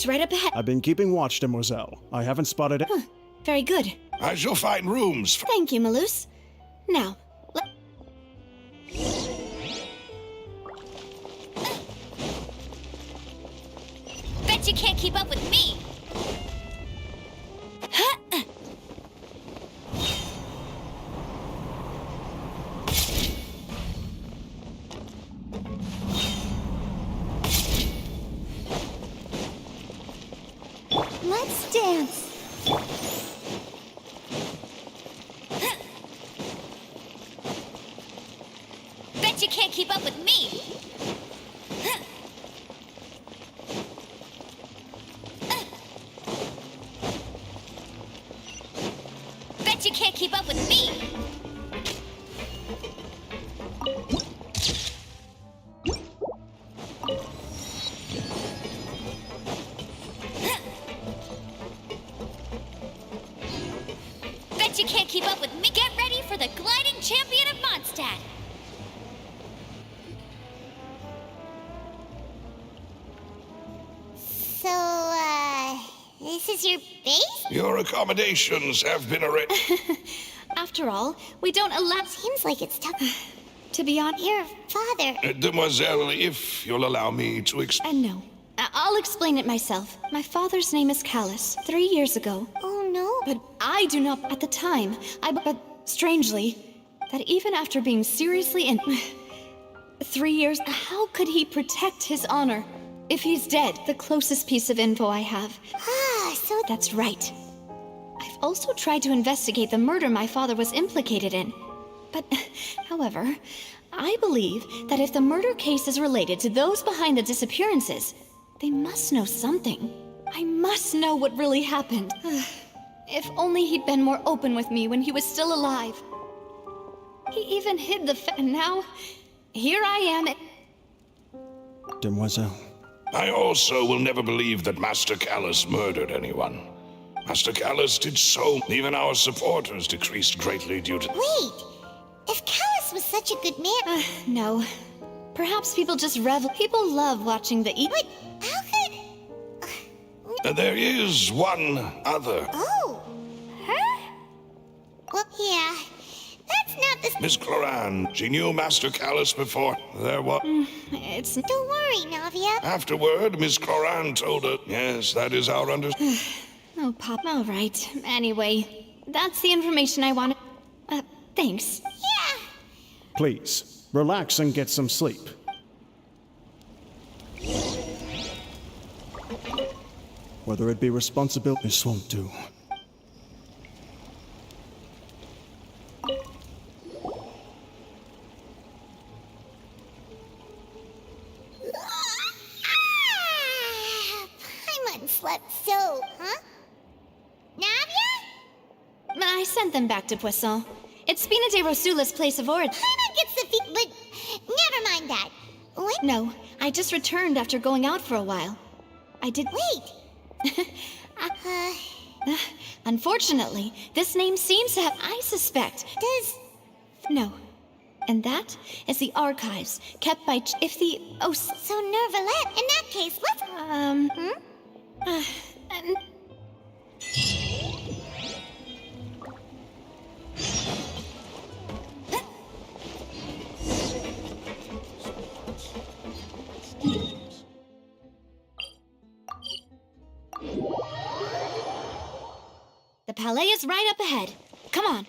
It's right up ahead. I've been keeping watch, Demoiselle. I haven't spotted it. Huh. Very good. I shall find rooms for... Thank you, Malus. Now, Bet you can't keep up with me! Let's dance. Bet you can't keep up with me! Bet you can't keep up with me! Bet you can't keep up with me! Get ready for the gliding champion of Mondstadt! So, this is your base? Your accommodations have been arranged. After all, we don't allow... Seems like it's tough. To be honest... Your father... Demoiselle, if you'll allow me to no. I'll explain it myself. My father's name is Callus. 3 years ago. Oh, no. But I do not... At the time, But strangely, that even after being seriously in... 3 years... How could he protect his honor? If he's dead, the closest piece of info I have. So... That's right. I've also tried to investigate the murder my father was implicated in. But, however, I believe that if the murder case is related to those behind the disappearances, they must know something. I must know what really happened. If only he'd been more open with me when he was still alive. He even hid and now, here I am. Demoiselle. I also will never believe that Master Callus murdered anyone. Master Callus did so. Even our supporters decreased greatly due to... Wait! If Callus was such a good man... No. Perhaps people just revel... People love watching the... But how could... There is one other. Oh! Her? Well, yeah. That's not the... Miss Cloran. She knew Master Callus before. There was... It's... Don't worry, Navia. Afterward, Miss Cloran told her... Yes, that is our understanding. Oh, Pop. All right. Anyway, that's the information I wanted. Thanks. Yeah. Please, relax and get some sleep. Whether it be responsibility, this won't do. Paimon slept so, huh? Navia? I sent them back to Poisson. It's Spina de Rosula's place of origin. Paimon gets the feet, but never mind that. What? No, I just returned after going out for a while. I did... Wait! Unfortunately, this name seems to have... I suspect... Does... No. And that is the archives, kept by... If the... Oh... So Nervalette, in that case, let's... The palais is right up ahead. Come on.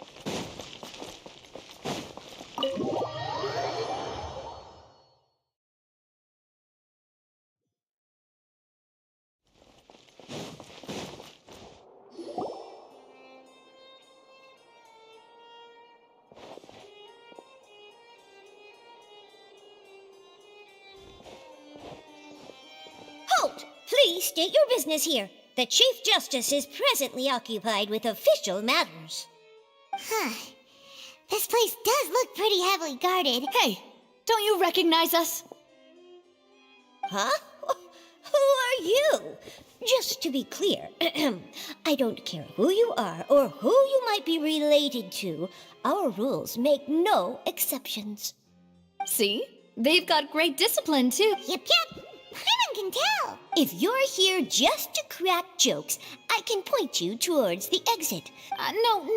Halt! Please state your business here. The Chief Justice is presently occupied with official matters. Huh. This place does look pretty heavily guarded. Hey, don't you recognize us? Huh? Who are you? Just to be clear, I don't care who you are or who you might be related to. Our rules make no exceptions. See? They've got great discipline, too. Yep. Paimon can tell. If you're here just to crack jokes, I can point you towards the exit.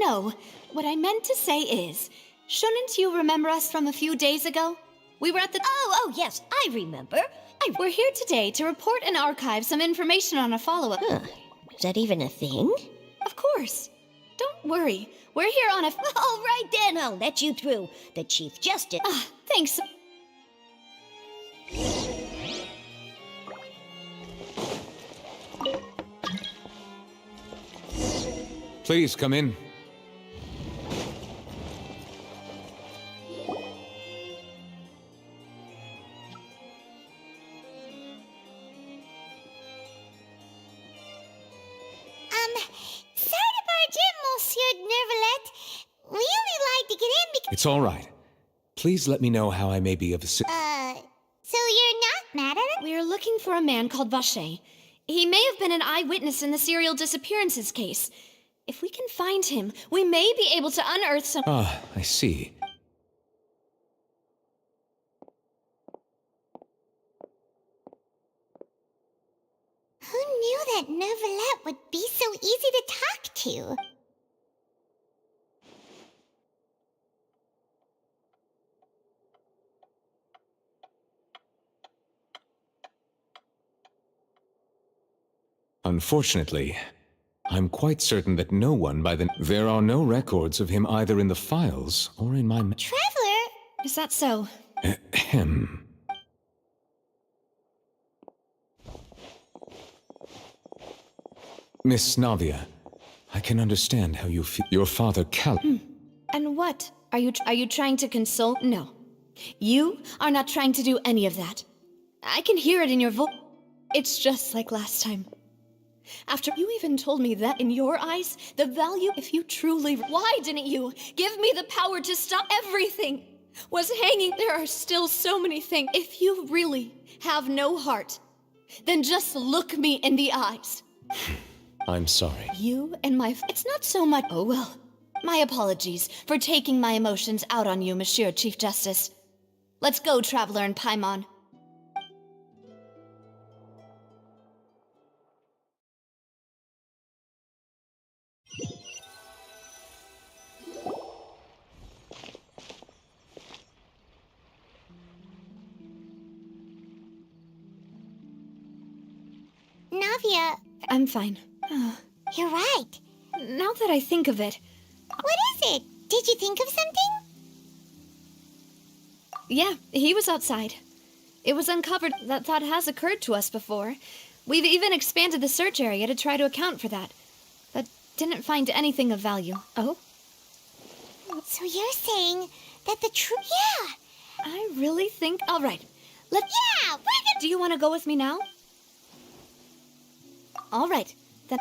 No. What I meant to say is, shouldn't you remember us from a few days ago? We were at the... Oh, yes, I remember. We're here today to report and archive some information on a follow-up. Is that even a thing? Of course. Don't worry. We're here on a... All right, then, I'll let you through. The Chief Justice... Thanks. Please come in. Sorry to barge in, Monsieur Nervalet. We only like to get in because... It's all right. Please let me know how I may be of assistance. So you're not mad at it? We are looking for a man called Vacher. He may have been an eyewitness in the serial disappearances case. If we can find him, we may be able to unearth some... Ah, I see. Who knew that Nervalet would be so easy to talk to? Unfortunately, I'm quite certain that no one by the... There are no records of him either in the files or in my... Traveler? Is that so? Ahem. Miss Navia, I can understand how you feel. Your father, Cal... And what? Are you trying to console? No. You are not trying to do any of that. I can hear it in your voice. It's just like last time. After you even told me that in your eyes, the value, if you truly... Why didn't you give me the power to stop everything? Was hanging... There are still so many things. If you really have no heart, then just look me in the eyes. I'm sorry. You and my... It's not so much... Oh, well. My apologies for taking my emotions out on you, Monsieur Chief Justice. Let's go, Traveler and Paimon. Navia... I'm fine. You're right. Now that I think of it... What is it? Did you think of something? Yeah, he was outside. It was uncovered. That thought has occurred to us before. We've even expanded the search area to try to account for that. But didn't find anything of value. Oh? So you're saying that the truth... Yeah! I really think... All right. Let's... Yeah! We're gonna... Do you want to go with me now? All right. Then...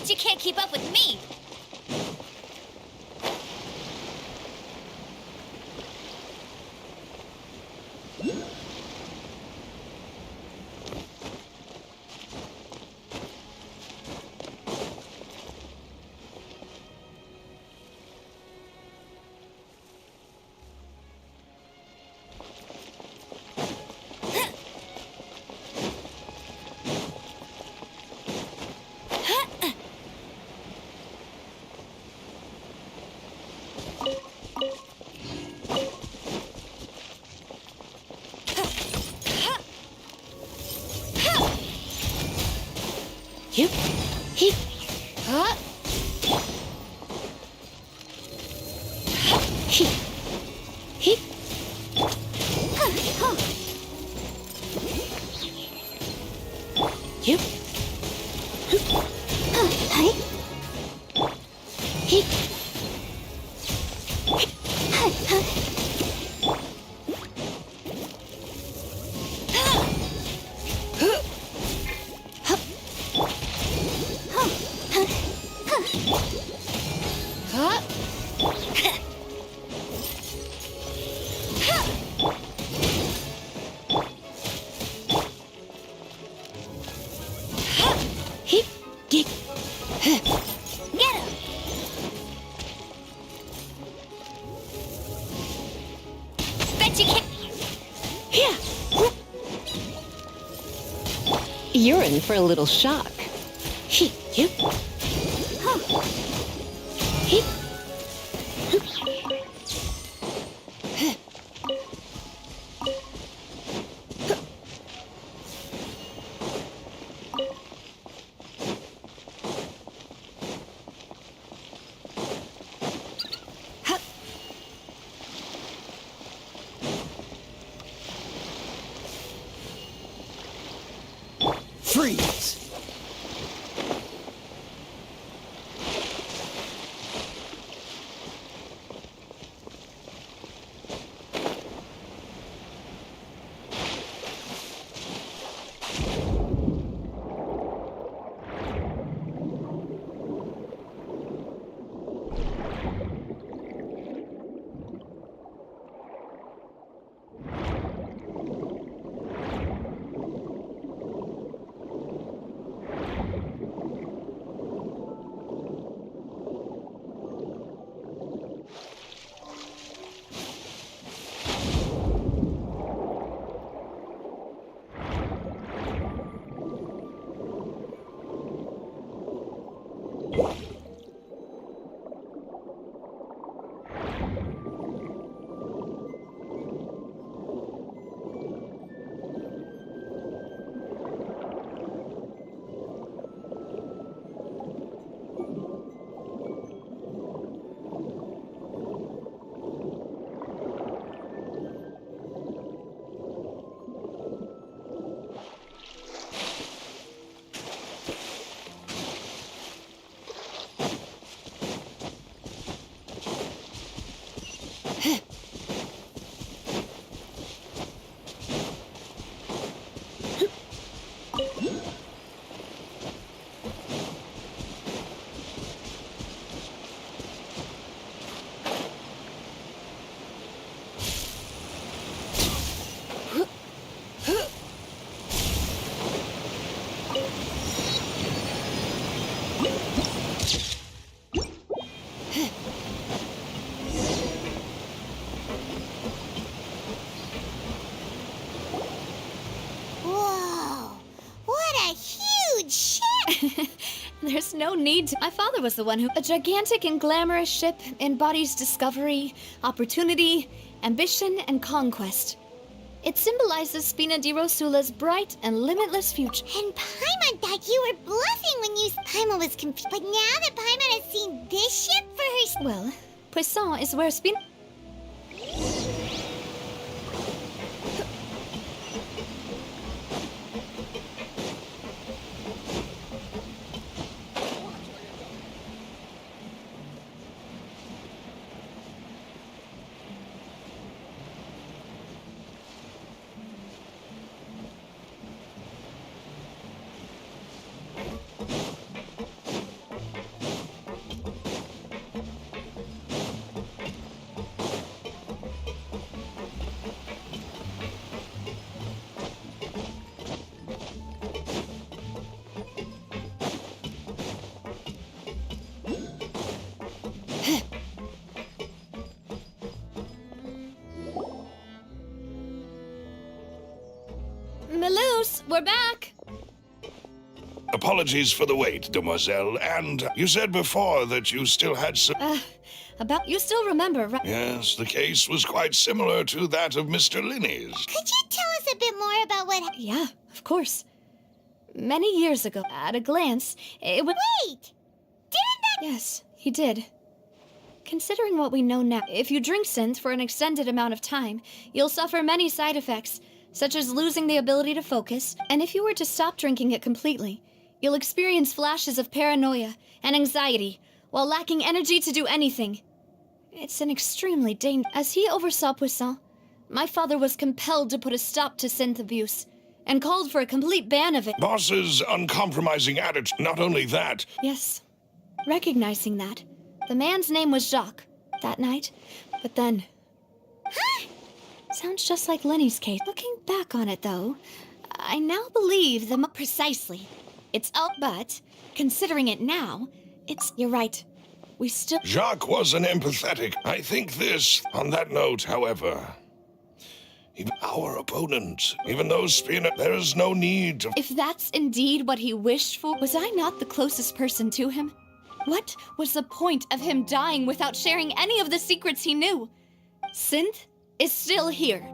Bet you can't keep up with me. Hip, hip, ha, hip, hip, hip, hi, hip, hip, get, get him. Bet you can't. Here. You're in for a little shock. Hip, hip, hip. Freeze! Whoa! What a huge ship! There's no need to. My father was the one who. A gigantic and glamorous ship embodies discovery, opportunity, ambition, and conquest. It symbolizes Spina di Rosula's bright and limitless future. And Paimon thought you were bluffing when you... Paimon was confused. But now that Paimon has seen this ship for her... Well, Poisson is where Spina... Yes, we're back. Apologies for the wait, demoiselle, and you said before that you still had some... You still remember, right? Yes, the case was quite similar to that of Mr. Linney's. Could you tell us a bit more about what... Yeah, of course. Many years ago, at a glance, it would... Wait! Didn't that... Yes, he did. Considering what we know now, if you drink synth for an extended amount of time, you'll suffer many side effects, such as losing the ability to focus, and if you were to stop drinking it completely, you'll experience flashes of paranoia and anxiety, while lacking energy to do anything. It's an extremely dangerous... As he oversaw Poisson, my father was compelled to put a stop to synth abuse, and called for a complete ban of it. Boss's uncompromising attitude, not only that... Yes. Recognizing that, the man's name was Jacques, that night, but then... Sounds just like Lenny's case. Looking back on it, though, I now believe the... Precisely. It's all... But, considering it now, it's... You're right. We still... Jacques was an empathetic. I think this... On that note, however... Even our opponent, even though Spina... There is no need to... If that's indeed what he wished for, was I not the closest person to him? What was the point of him dying without sharing any of the secrets he knew? Synth is still here.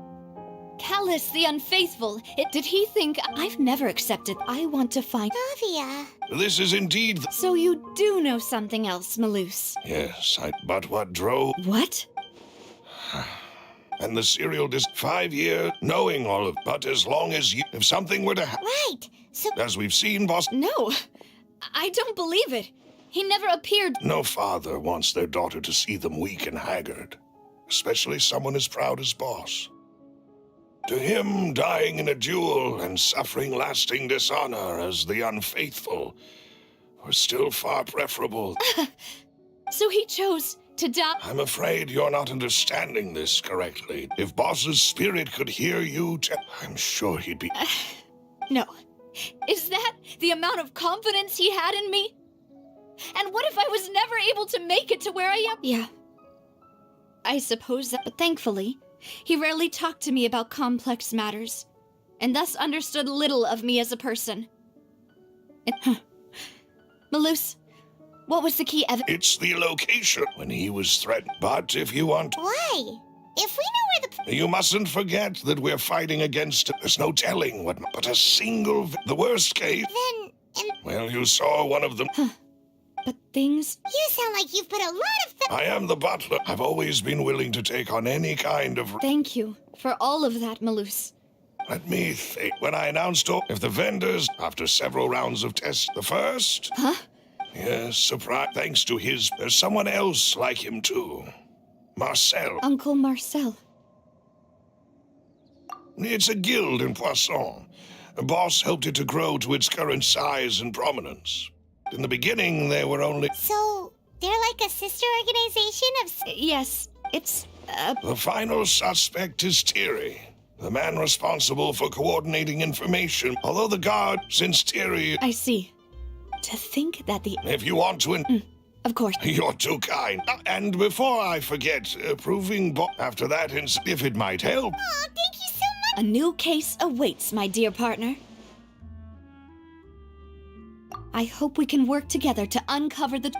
Callus the unfaithful. Did he think... I've never accepted. I want to find... Navia. This is indeed... So you do know something else, Malus? Yes, but what drove... What? And the serial 5 years, knowing all of... But as long as you... If something were to happen... Right, so... As we've seen, boss... No, I don't believe it. He never appeared... No father wants their daughter to see them weak and haggard. Especially someone as proud as boss. To him, dying in a duel and suffering lasting dishonor as the unfaithful were still far preferable. So he chose to die... I'm afraid you're not understanding this correctly. If boss's spirit could hear you, I'm sure he'd be... No. Is that the amount of confidence he had in me? And what if I was never able to make it to where I am? Yeah. I suppose that, but thankfully, he rarely talked to me about complex matters, and thus understood little of me as a person. Malus, what was the key evidence? It's the location when he was threatened. But if you want... Why? If we know where the... You mustn't forget that we're fighting against... There's no telling what... But a single... The worst case... Then... Well, you saw one of them. But things... You sound like you've put a lot of... I am the butler. I've always been willing to take on any kind of... Thank you for all of that, Malus. Let me think. When I announced if the vendors, after several rounds of tests, the first... Huh? Yes, surprise. Thanks to his... There's someone else like him, too. Marcel. Uncle Marcel. It's a guild in Poisson. A boss helped it to grow to its current size and prominence. In the beginning, there were only... So, they're like a sister organization of... Yes, it's... The final suspect is Thierry, the man responsible for coordinating information. Although the guard, since Thierry... I see. To think that the... If you want to... Of course. You're too kind. And before I forget, proving... After that, if it might help... Oh, thank you so much! A new case awaits, my dear partner. I hope we can work together to uncover the...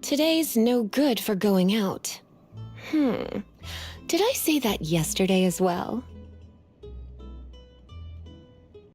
Today's no good for going out. Did I say that yesterday as well?